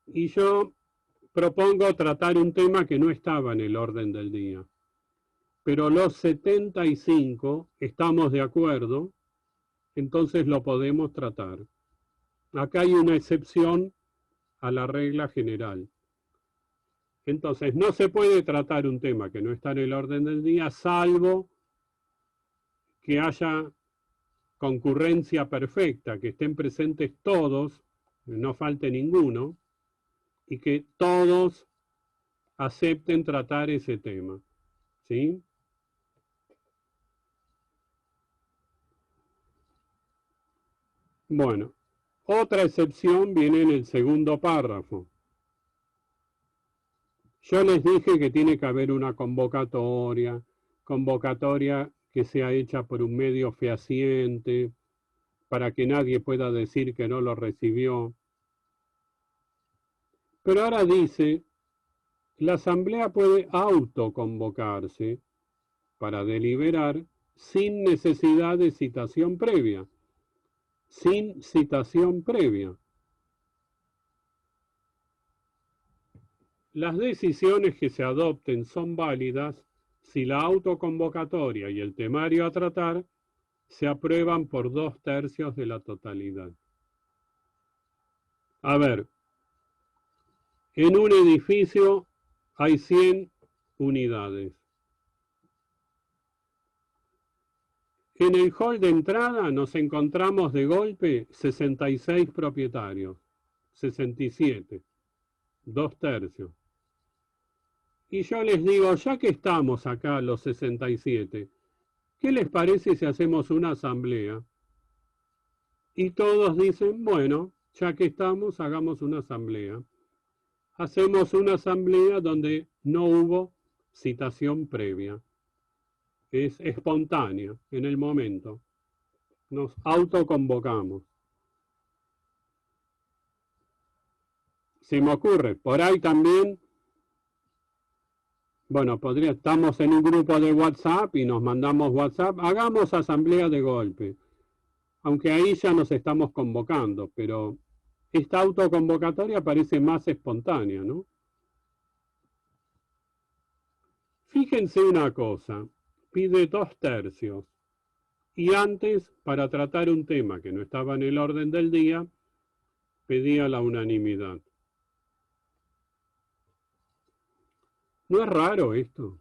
Y yo propongo tratar un tema que no estaba en el orden del día. Pero los 75 estamos de acuerdo, entonces lo podemos tratar. Acá hay una excepción a la regla general. Entonces, no se puede tratar un tema que no está en el orden del día, salvo que haya concurrencia perfecta, que estén presentes todos, no falte ninguno, y que todos acepten tratar ese tema. ¿Sí? Bueno, otra excepción viene en el segundo párrafo. Yo les dije que tiene que haber una convocatoria que sea hecha por un medio fehaciente, para que nadie pueda decir que no lo recibió. Pero ahora dice, la asamblea puede autoconvocarse para deliberar sin necesidad de citación previa. Sin citación previa. Las decisiones que se adopten son válidas si la autoconvocatoria y el temario a tratar se aprueban por 2/3 de la totalidad. A ver, en un edificio hay 100 unidades. En el hall de entrada nos encontramos de golpe 66 propietarios, 67, 2/3. Y yo les digo, ya que estamos acá los 67, ¿qué les parece si hacemos una asamblea? Y todos dicen, bueno, ya que estamos, hagamos una asamblea. Hacemos una asamblea donde no hubo citación previa. Es espontánea, en el momento. Nos autoconvocamos. Se me ocurre, por ahí también, bueno, estamos en un grupo de WhatsApp y nos mandamos WhatsApp, hagamos asamblea de golpe. Aunque ahí ya nos estamos convocando, pero esta autoconvocatoria parece más espontánea, ¿no? Fíjense una cosa, pide 2/3. Y antes, para tratar un tema que no estaba en el orden del día, pedía la unanimidad. ¿No es raro esto?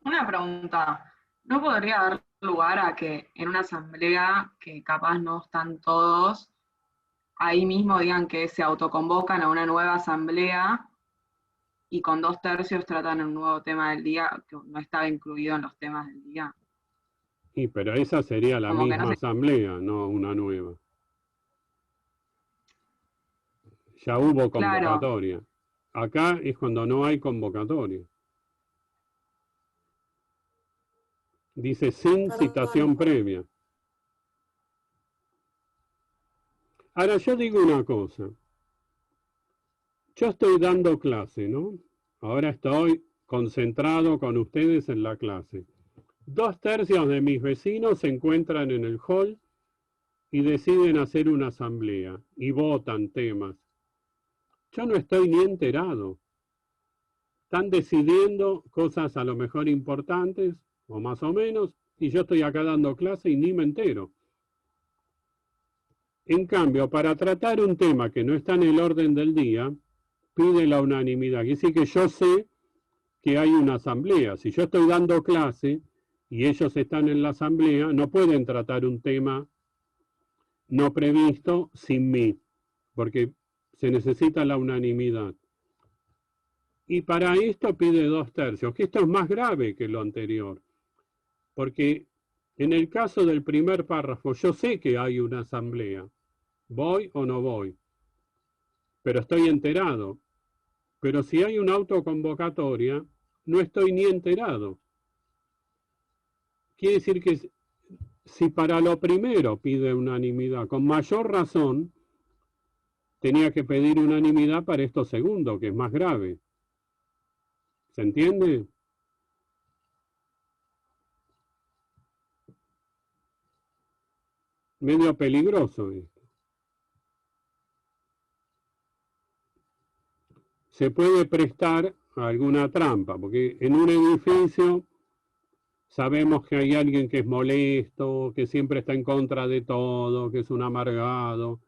Una pregunta, ¿no podría dar lugar a que en una asamblea que capaz no están todos, ahí mismo digan que se autoconvocan a una nueva asamblea y con 2/3 tratan un nuevo tema del día que no estaba incluido en los temas del día? Sí, pero esa sería la Como que misma no sé. asamblea, no una nueva. Ya hubo Claro. convocatoria. Acá es cuando no hay convocatoria. Dice sin citación previa. Ahora yo digo una cosa. Yo estoy dando clase, ¿no? Ahora estoy concentrado con ustedes en la clase. 2/3 de mis vecinos se encuentran en el hall y deciden hacer una asamblea y votan temas. Yo no estoy ni enterado. Están decidiendo cosas a lo mejor importantes, o más o menos, y yo estoy acá dando clase y ni me entero. En cambio, para tratar un tema que no está en el orden del día, pide la unanimidad. Quiere decir que yo sé que hay una asamblea. Si yo estoy dando clase y ellos están en la asamblea, no pueden tratar un tema no previsto sin mí, porque se necesita la unanimidad. Y para esto pide 2/3, que esto es más grave que lo anterior, porque en el caso del primer párrafo yo sé que hay una asamblea, voy o no voy, pero estoy enterado. Pero si hay una autoconvocatoria, no estoy ni enterado. Quiere decir que si para lo primero pide unanimidad, con mayor razón, tenía que pedir unanimidad para esto segundo, que es más grave. ¿Se entiende? Medio peligroso esto. Se puede prestar a alguna trampa, porque en un edificio sabemos que hay alguien que es molesto, que siempre está en contra de todo, que es un amargado,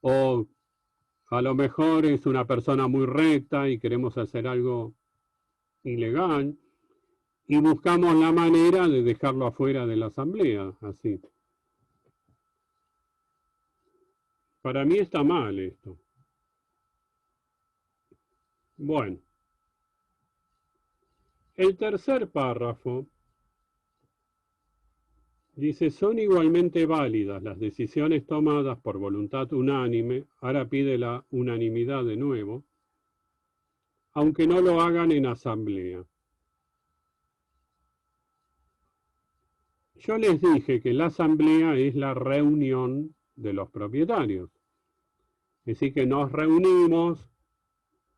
o a lo mejor es una persona muy recta y queremos hacer algo ilegal, y buscamos la manera de dejarlo afuera de la asamblea, así. Para mí está mal esto. Bueno. El tercer párrafo dice, son igualmente válidas las decisiones tomadas por voluntad unánime, ahora pide la unanimidad de nuevo, aunque no lo hagan en asamblea. Yo les dije que la asamblea es la reunión de los propietarios. Es decir, que nos reunimos,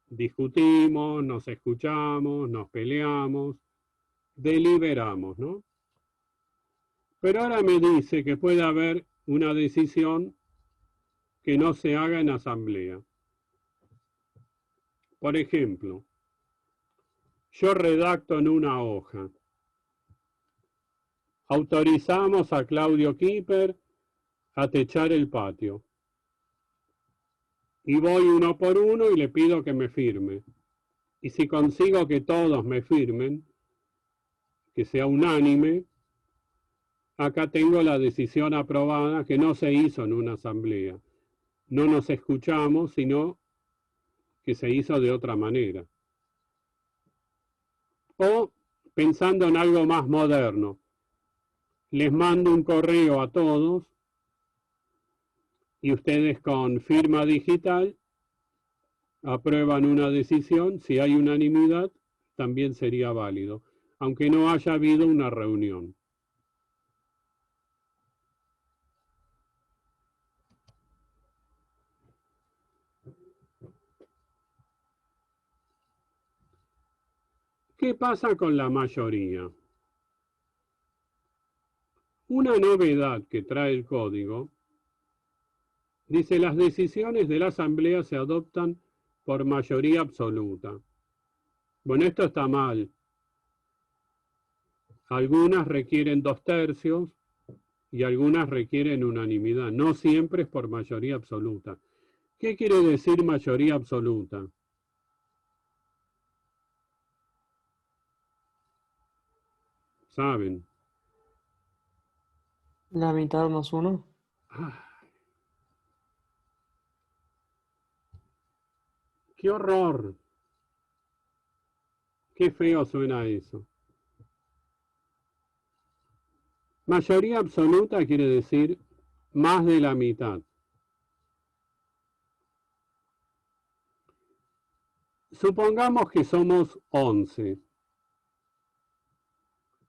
discutimos, nos escuchamos, nos peleamos, deliberamos, ¿no? Pero ahora me dice que puede haber una decisión que no se haga en asamblea. Por ejemplo, yo redacto en una hoja. Autorizamos a Claudio Kipper a techar el patio. Y voy uno por uno y le pido que me firme. Y si consigo que todos me firmen, que sea unánime, acá tengo la decisión aprobada que no se hizo en una asamblea. No nos escuchamos, sino que se hizo de otra manera. O, pensando en algo más moderno, les mando un correo a todos y ustedes con firma digital aprueban una decisión. Si hay unanimidad, también sería válido, aunque no haya habido una reunión. ¿Qué pasa con la mayoría? Una novedad que trae el código dice: las decisiones de la asamblea se adoptan por mayoría absoluta. Bueno, esto está mal. Algunas requieren 2/3 y algunas requieren unanimidad. No siempre es por mayoría absoluta. ¿Qué quiere decir mayoría absoluta? ¿Saben? La mitad más uno. ¡Qué horror! ¡Qué feo suena eso! Mayoría absoluta quiere decir más de la mitad. Supongamos que somos 11.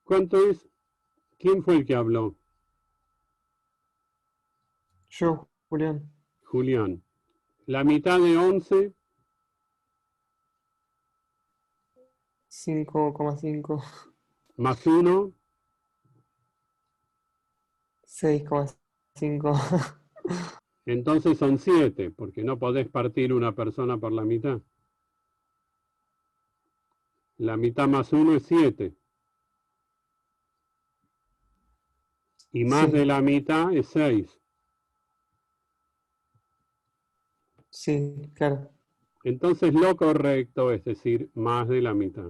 ¿Cuánto es? ¿Quién fue el que habló? Yo, Julián. Julián. La mitad de 11. 5,5. Más 1. 6,5. Entonces son 7, porque no podés partir una persona por la mitad. La mitad más 1 es 7. Y más de la mitad es 6. Sí, claro. Entonces lo correcto es decir más de la mitad.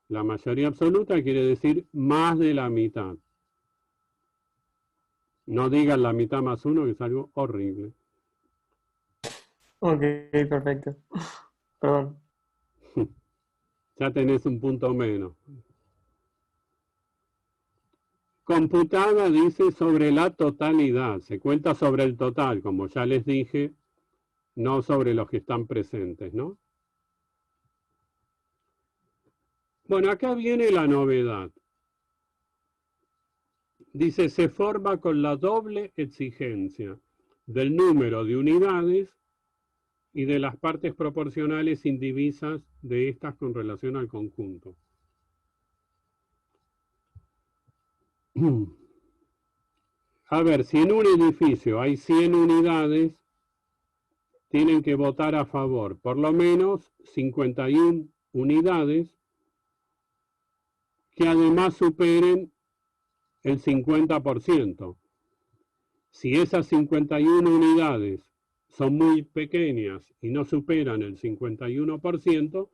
La mayoría absoluta quiere decir más de la mitad. No digan la mitad más 1, que es algo horrible. Ok, perfecto. Perdón. Ya tenés un punto menos. Computada dice sobre la totalidad. Se cuenta sobre el total, como ya les dije, no sobre los que están presentes, ¿no? Bueno, acá viene la novedad. Dice: se forma con la doble exigencia del número de unidades y de las partes proporcionales indivisas de estas con relación al conjunto. A ver, si en un edificio hay 100 unidades, tienen que votar a favor por lo menos 51 unidades que además superen el 50%. Si esas 51 unidades son muy pequeñas y no superan el 51%,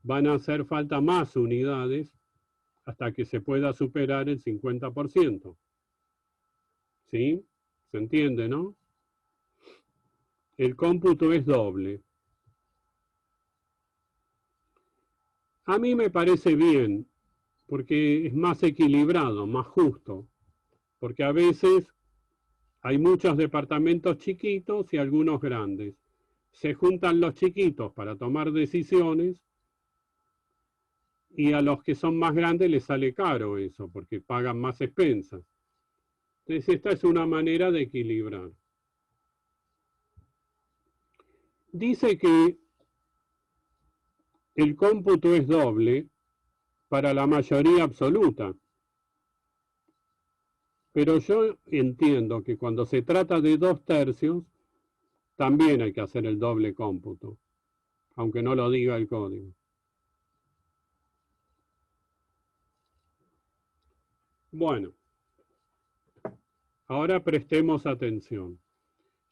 van a hacer falta más unidades hasta que se pueda superar el 50%. ¿Sí? ¿Se entiende, no? El cómputo es doble. A mí me parece bien, porque es más equilibrado, más justo, porque a veces hay muchos departamentos chiquitos y algunos grandes. Se juntan los chiquitos para tomar decisiones y a los que son más grandes les sale caro eso, porque pagan más expensas. Entonces esta es una manera de equilibrar. Dice que el cómputo es doble para la mayoría absoluta. Pero yo entiendo que cuando se trata de 2/3, también hay que hacer el doble cómputo, aunque no lo diga el código. Bueno, ahora prestemos atención.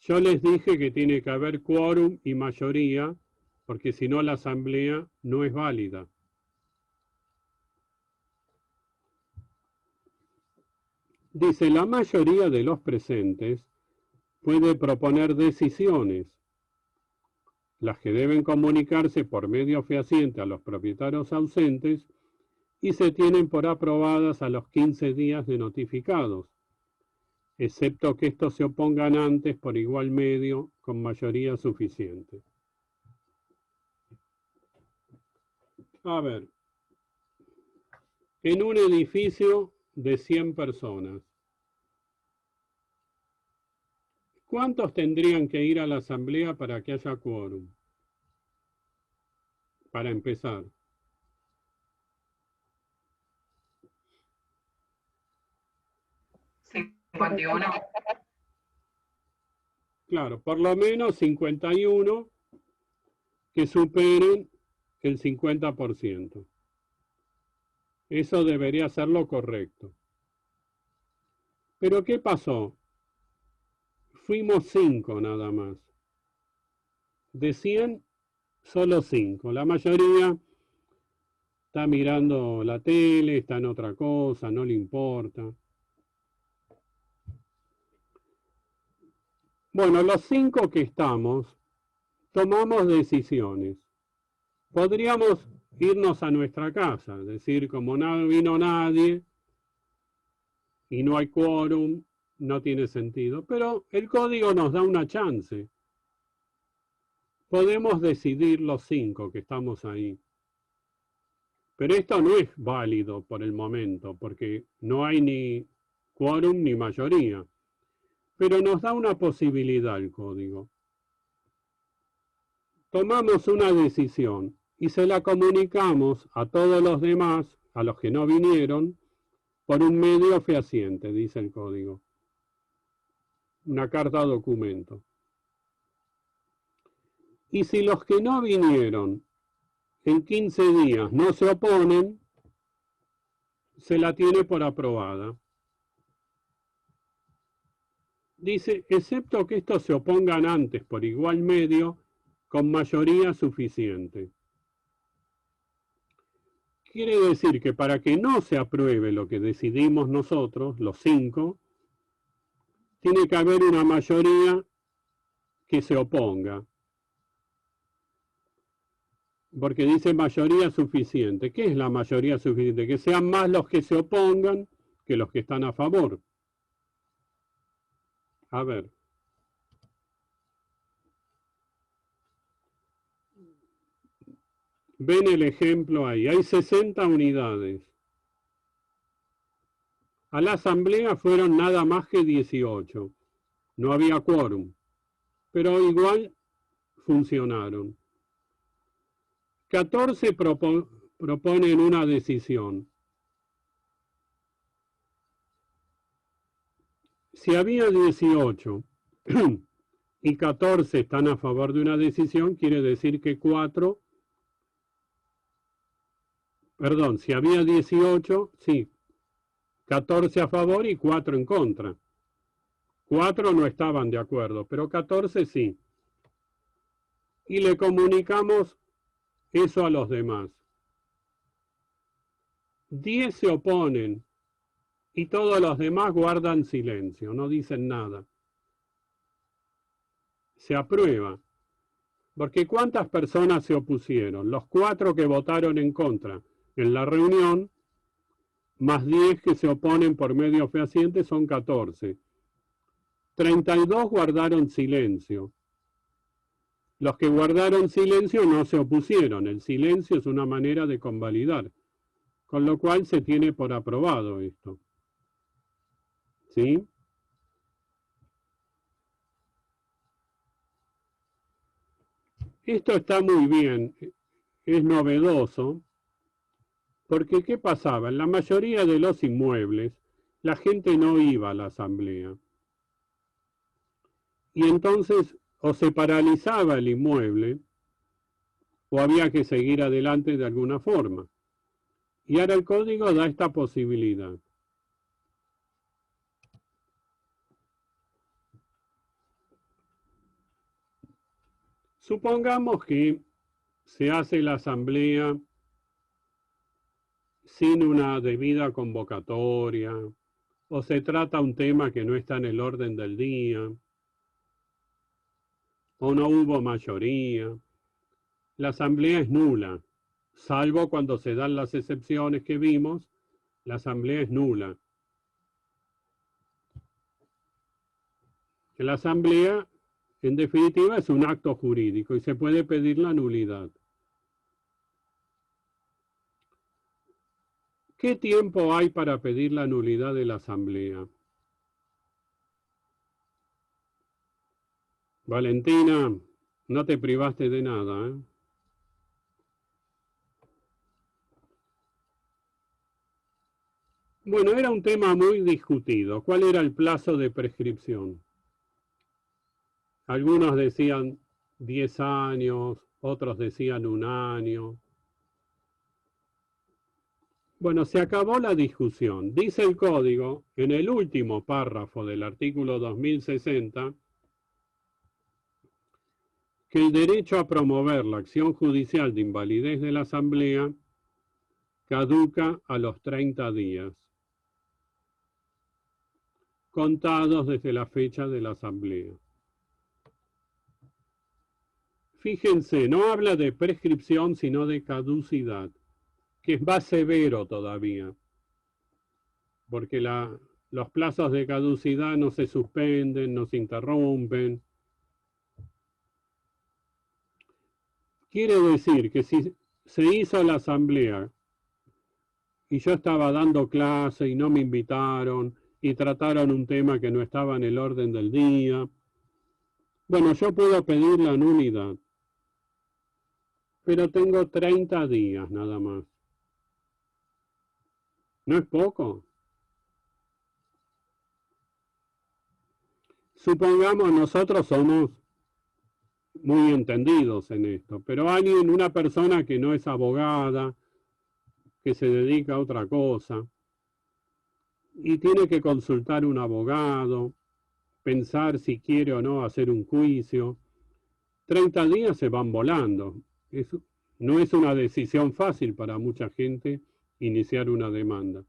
Yo les dije que tiene que haber quórum y mayoría, porque si no la asamblea no es válida. Dice, la mayoría de los presentes puede proponer decisiones, las que deben comunicarse por medio fehaciente a los propietarios ausentes y se tienen por aprobadas a los 15 días de notificados, excepto que estos se opongan antes por igual medio con mayoría suficiente. A ver, en un edificio de 100 personas, ¿cuántos tendrían que ir a la asamblea para que haya quórum? Para empezar. Claro, por lo menos 51 que superen el 50%. Eso debería ser lo correcto. Pero ¿qué pasó? Fuimos 5 nada más. De 100, solo 5. La mayoría está mirando la tele, está en otra cosa, no le importa. Bueno, los 5 que estamos, tomamos decisiones. Podríamos irnos a nuestra casa, es decir, como no vino nadie y no hay quórum, no tiene sentido. Pero el código nos da una chance. Podemos decidir los 5 que estamos ahí. Pero esto no es válido por el momento, porque no hay ni quórum ni mayoría. Pero nos da una posibilidad el código. Tomamos una decisión y se la comunicamos a todos los demás, a los que no vinieron, por un medio fehaciente, dice el código. Una carta documento. Y si los que no vinieron en 15 días no se oponen, se la tiene por aprobada. Dice, excepto que estos se opongan antes por igual medio, con mayoría suficiente. Quiere decir que para que no se apruebe lo que decidimos nosotros, los 5, tiene que haber una mayoría que se oponga. Porque dice mayoría suficiente. ¿Qué es la mayoría suficiente? Que sean más los que se opongan que los que están a favor. A ver. Ven el ejemplo ahí. Hay 60 unidades. A la asamblea fueron nada más que 18. No había quórum. Pero igual funcionaron. 14 proponen una decisión. Si había 18 y 14 están a favor de una decisión, quiere decir que 4, perdón, si había 18, sí, 14 a favor y 4 en contra. 4 no estaban de acuerdo, pero 14 sí. Y le comunicamos eso a los demás. 10 se oponen y todos los demás guardan silencio, no dicen nada. Se aprueba. Porque ¿cuántas personas se opusieron? Los 4 que votaron en contra en la reunión, más 10 que se oponen por medio fehaciente, son 14. 32 guardaron silencio. Los que guardaron silencio no se opusieron. El silencio es una manera de convalidar. Con lo cual se tiene por aprobado esto. ¿Sí? Esto está muy bien. Es novedoso. Porque ¿qué pasaba? En la mayoría de los inmuebles, la gente no iba a la asamblea. Y entonces o se paralizaba el inmueble, o había que seguir adelante de alguna forma. Y ahora el código da esta posibilidad. Supongamos que se hace la asamblea sin una debida convocatoria, o se trata un tema que no está en el orden del día, o no hubo mayoría. La asamblea es nula, salvo cuando se dan las excepciones que vimos, la asamblea es nula. La asamblea, en definitiva, es un acto jurídico y se puede pedir la nulidad. ¿Qué tiempo hay para pedir la nulidad de la asamblea? Valentina, no te privaste de nada, ¿eh? Bueno, era un tema muy discutido. ¿Cuál era el plazo de prescripción? Algunos decían 10 años, otros decían 1 año. Bueno, se acabó la discusión. Dice el código, en el último párrafo del artículo 2060, que el derecho a promover la acción judicial de invalidez de la asamblea caduca a los 30 días, contados desde la fecha de la asamblea. Fíjense, no habla de prescripción, sino de caducidad, que es más severo todavía, porque los plazos de caducidad no se suspenden, no se interrumpen. Quiere decir que si se hizo la asamblea y yo estaba dando clase y no me invitaron y trataron un tema que no estaba en el orden del día, bueno, yo puedo pedir la nulidad, pero tengo 30 días nada más. ¿No es poco? Supongamos nosotros somos muy entendidos en esto, pero alguien, una persona que no es abogada, que se dedica a otra cosa, y tiene que consultar un abogado, pensar si quiere o no hacer un juicio, 30 días se van volando. No es una decisión fácil para mucha gente iniciar una demanda.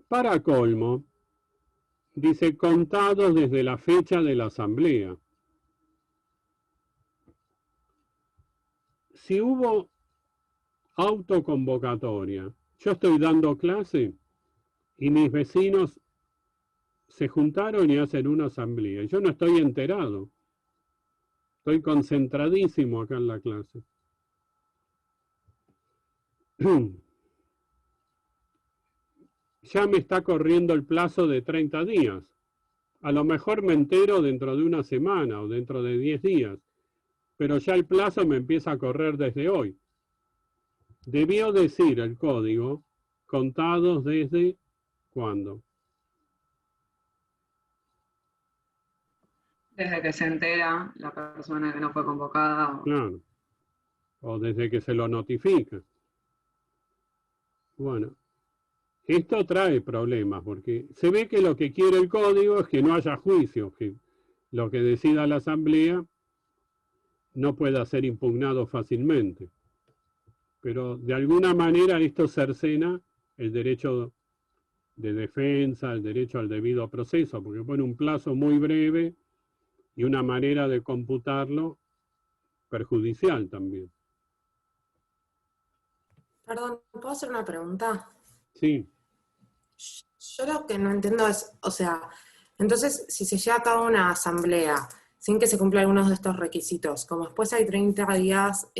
Para colmo, dice contados desde la fecha de la asamblea. Si hubo autoconvocatoria, yo estoy dando clase y mis vecinos se juntaron y hacen una asamblea. Yo no estoy enterado. Estoy concentradísimo acá en la clase. Ya me está corriendo el plazo de 30 días. A lo mejor me entero dentro de 1 semana o dentro de 10 días, pero ya el plazo me empieza a correr desde hoy. Debió decir el código, contados desde ¿cuándo? Desde que se entera la persona que no fue convocada. Claro. O desde que se lo notifica. Bueno, esto trae problemas, porque se ve que lo que quiere el código es que no haya juicios, que lo que decida la asamblea no pueda ser impugnado fácilmente. Pero de alguna manera esto cercena el derecho de defensa, el derecho al debido proceso, porque pone un plazo muy breve y una manera de computarlo perjudicial también. Perdón, ¿puedo hacer una pregunta? Sí. Yo lo que no entiendo es, o sea, entonces si se lleva a cabo una asamblea sin que se cumplan algunos de estos requisitos, como después hay 30 días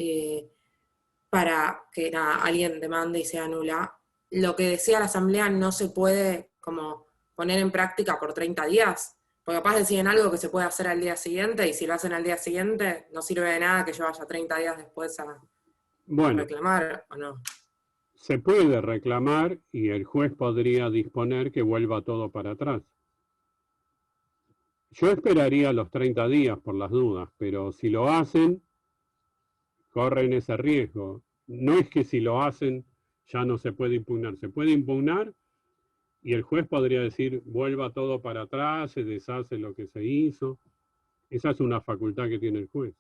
para que alguien demande y sea nula, lo que decía la asamblea no se puede como poner en práctica por 30 días, porque capaz deciden algo que se puede hacer al día siguiente y si lo hacen al día siguiente no sirve de nada que yo vaya 30 días después a reclamar, ¿o no? Se puede reclamar y el juez podría disponer que vuelva todo para atrás. Yo esperaría los 30 días por las dudas, pero si lo hacen, corren ese riesgo. No es que si lo hacen ya no se puede impugnar. Se puede impugnar y el juez podría decir, vuelva todo para atrás, se deshace lo que se hizo. Esa es una facultad que tiene el juez.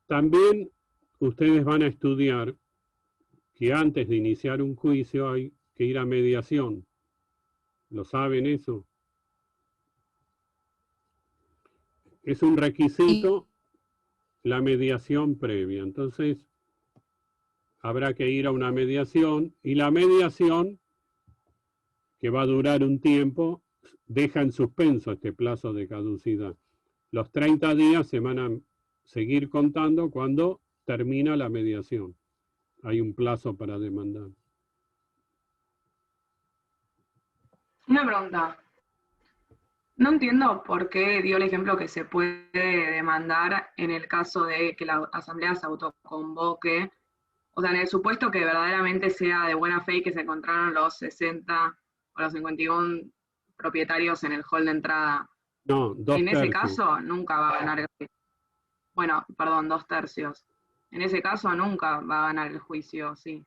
También ustedes van a estudiar que antes de iniciar un juicio hay que ir a mediación. ¿Lo saben eso? Es un requisito la mediación previa. Entonces, habrá que ir a una mediación y la mediación, que va a durar un tiempo, deja en suspenso este plazo de caducidad. Los 30 días se van a seguir contando cuando termina la mediación. Hay un plazo para demandar. Una pregunta. No entiendo por qué dio el ejemplo que se puede demandar en el caso de que la asamblea se autoconvoque. O sea, en el supuesto que verdaderamente sea de buena fe y que se encontraron los 60 o los 51 propietarios en el hall de entrada. No, 2 En ese tercios. caso, nunca va a ganar el juicio. Bueno, perdón, 2 tercios. En ese caso, nunca va a ganar el juicio, sí.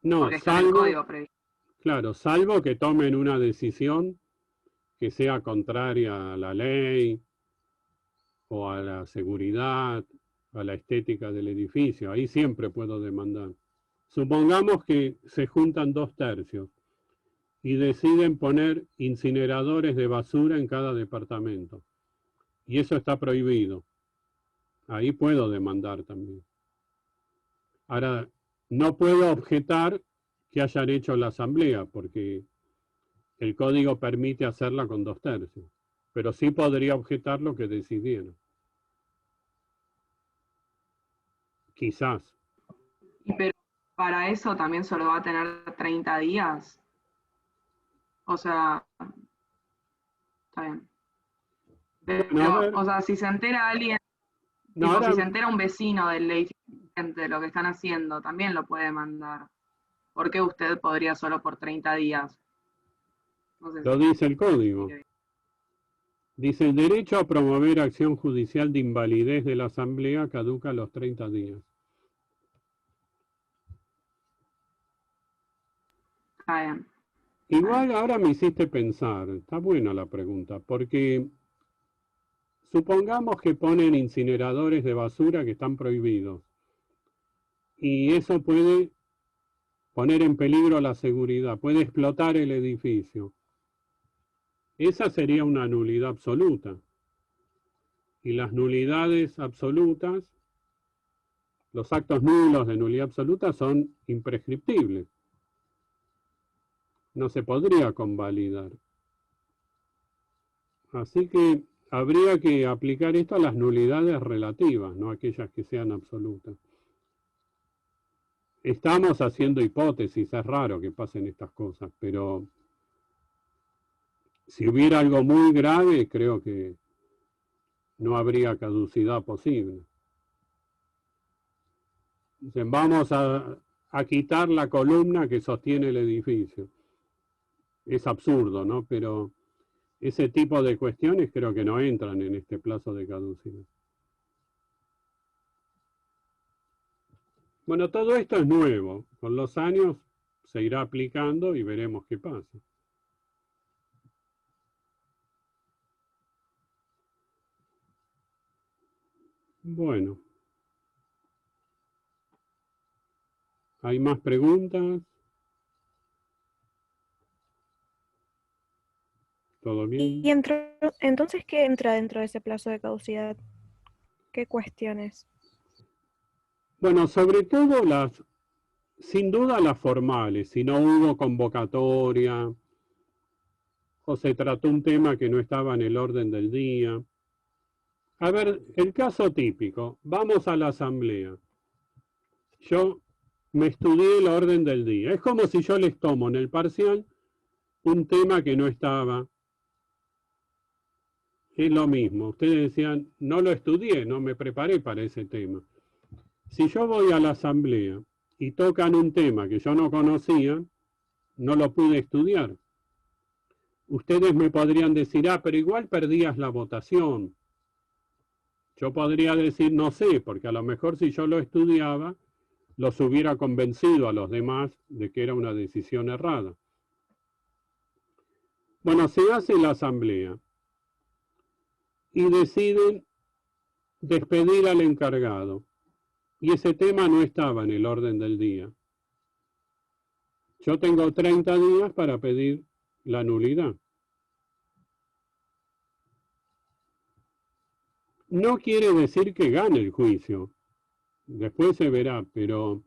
No, Porque está en el código previsto. claro, salvo que tomen una decisión que sea contraria a la ley o a la seguridad, a la estética del edificio. Ahí siempre puedo demandar. Supongamos que se juntan 2 tercios y deciden poner incineradores de basura en cada departamento. Y eso está prohibido. Ahí puedo demandar también. Ahora, no puedo objetar que hayan hecho la asamblea, porque el código permite hacerla con 2 tercios. Pero sí podría objetar lo que decidieron. Quizás. Pero para eso también solo va a tener 30 días. O sea, está bien. Pero, Bueno, o sea, si se entera alguien, No, tipo, ahora- si se entera un vecino del edificio de lo que están haciendo, también lo puede mandar. ¿Por qué usted podría solo por 30 días? No sé Lo si- dice el código. Dice, el derecho a promover acción judicial de invalidez de la asamblea caduca a los 30 días. Está bien. Igual ahora me hiciste pensar, está buena la pregunta, porque supongamos que ponen incineradores de basura que están prohibidos. Y eso puede poner en peligro la seguridad, puede explotar el edificio. Esa sería una nulidad absoluta. Y las nulidades absolutas, los actos nulos de nulidad absoluta son imprescriptibles. No se podría convalidar. Así que habría que aplicar esto a las nulidades relativas, no aquellas que sean absolutas. Estamos haciendo hipótesis, es raro que pasen estas cosas, pero si hubiera algo muy grave, creo que no habría caducidad posible. Dicen, vamos a quitar la columna que sostiene el edificio. Es absurdo, ¿no? Pero ese tipo de cuestiones creo que no entran en este plazo de caducidad. Bueno, todo esto es nuevo. Con los años se irá aplicando y veremos qué pasa. Bueno. ¿Hay más preguntas? ¿Todo bien? Y entonces, ¿qué entra dentro de ese plazo de caducidad? ¿Qué cuestiones? Bueno, sobre todo sin duda las formales, si no hubo convocatoria o se trató un tema que no estaba en el orden del día. A ver, el caso típico, vamos a la asamblea. Yo me estudié el orden del día. Es como si yo les tomo en el parcial un tema que no estaba. Es lo mismo. Ustedes decían, no lo estudié, no me preparé para ese tema. Si yo voy a la asamblea y tocan un tema que yo no conocía, no lo pude estudiar. ustedes me podrían decir, pero igual perdías la votación. Yo podría decir, no sé, porque a lo mejor si yo lo estudiaba, los hubiera convencido a los demás de que era una decisión errada. Bueno, se hace la asamblea y deciden despedir al encargado. Y ese tema no estaba en el orden del día. Yo tengo 30 días para pedir la nulidad. No quiere decir que gane el juicio. Después se verá, pero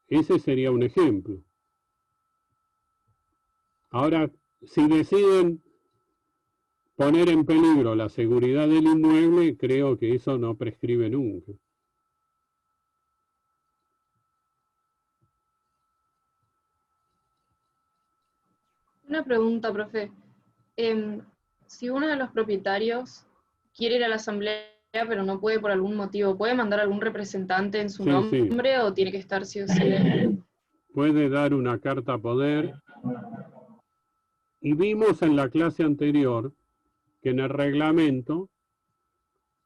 ese sería un ejemplo. Ahora, si deciden poner en peligro la seguridad del inmueble, creo que eso no prescribe nunca. Una pregunta, profe. Si uno de los propietarios quiere ir a la asamblea pero no puede por algún motivo, ¿puede mandar algún representante en su nombre o tiene que estar sí o sí? Puede dar una carta poder. Y vimos en la clase anterior que en el reglamento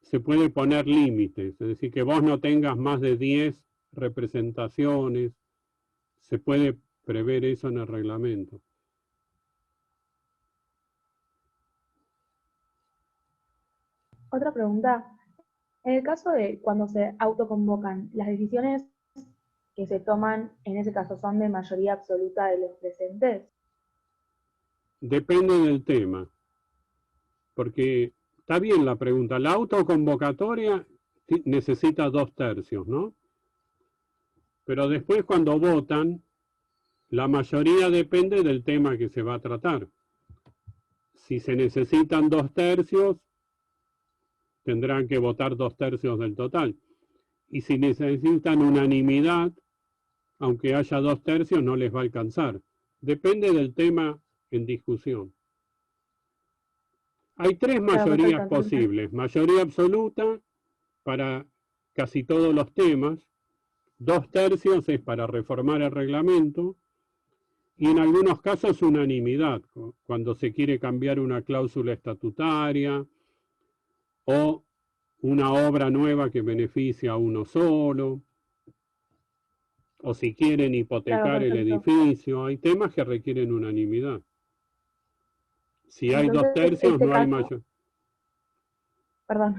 se puede poner límites, es decir, que vos no tengas más de 10 representaciones, se puede prever eso en el reglamento. Otra pregunta. En el caso de cuando se autoconvocan, las decisiones que se toman en ese caso son de mayoría absoluta de los presentes. Depende del tema, porque está bien la pregunta. La autoconvocatoria necesita 2/3, ¿no? Pero después cuando votan, la mayoría depende del tema que se va a tratar. Si se necesitan 2/3, tendrán que votar 2/3 del total. Y si necesitan unanimidad, aunque haya 2/3, no les va a alcanzar. Depende del tema en discusión. Hay 3 mayorías posibles. Mayoría absoluta para casi todos los temas. 2/3 es para reformar el reglamento. Y en algunos casos unanimidad, cuando se quiere cambiar una cláusula estatutaria o una obra nueva que beneficia a uno solo, o si quieren hipotecar el edificio. Hay temas que requieren unanimidad. Si hay 2/3, no hay mayor. Perdón.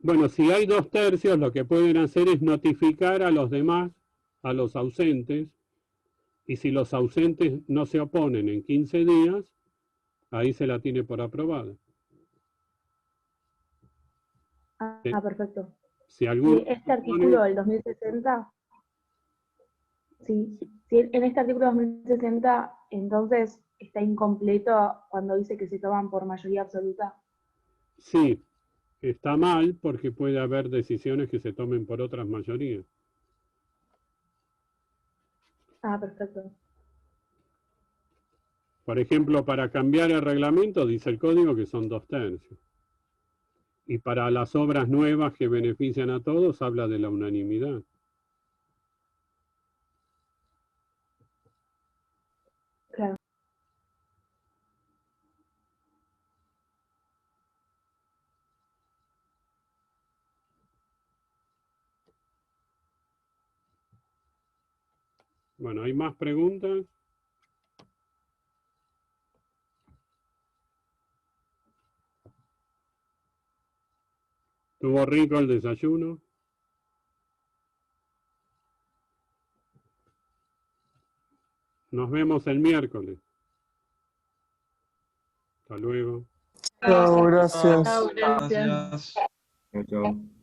Bueno, si hay 2/3, lo que pueden hacer es notificar a los demás, a los ausentes, y si los ausentes no se oponen en 15 días, ahí se la tiene por aprobada. Perfecto. Si algún ¿Y este artículo del 2060? Sí, si en este artículo 2060, entonces está incompleto cuando dice que se toman por mayoría absoluta. Sí, está mal porque puede haber decisiones que se tomen por otras mayorías. Perfecto. Por ejemplo, para cambiar el reglamento, dice el código que son 2/3. Y para las obras nuevas que benefician a todos, habla de la unanimidad. Claro. Bueno, ¿hay más preguntas? ¿Estuvo rico el desayuno? Nos vemos el miércoles. Hasta luego. Chao, gracias. Chao, gracias. Chao, chao.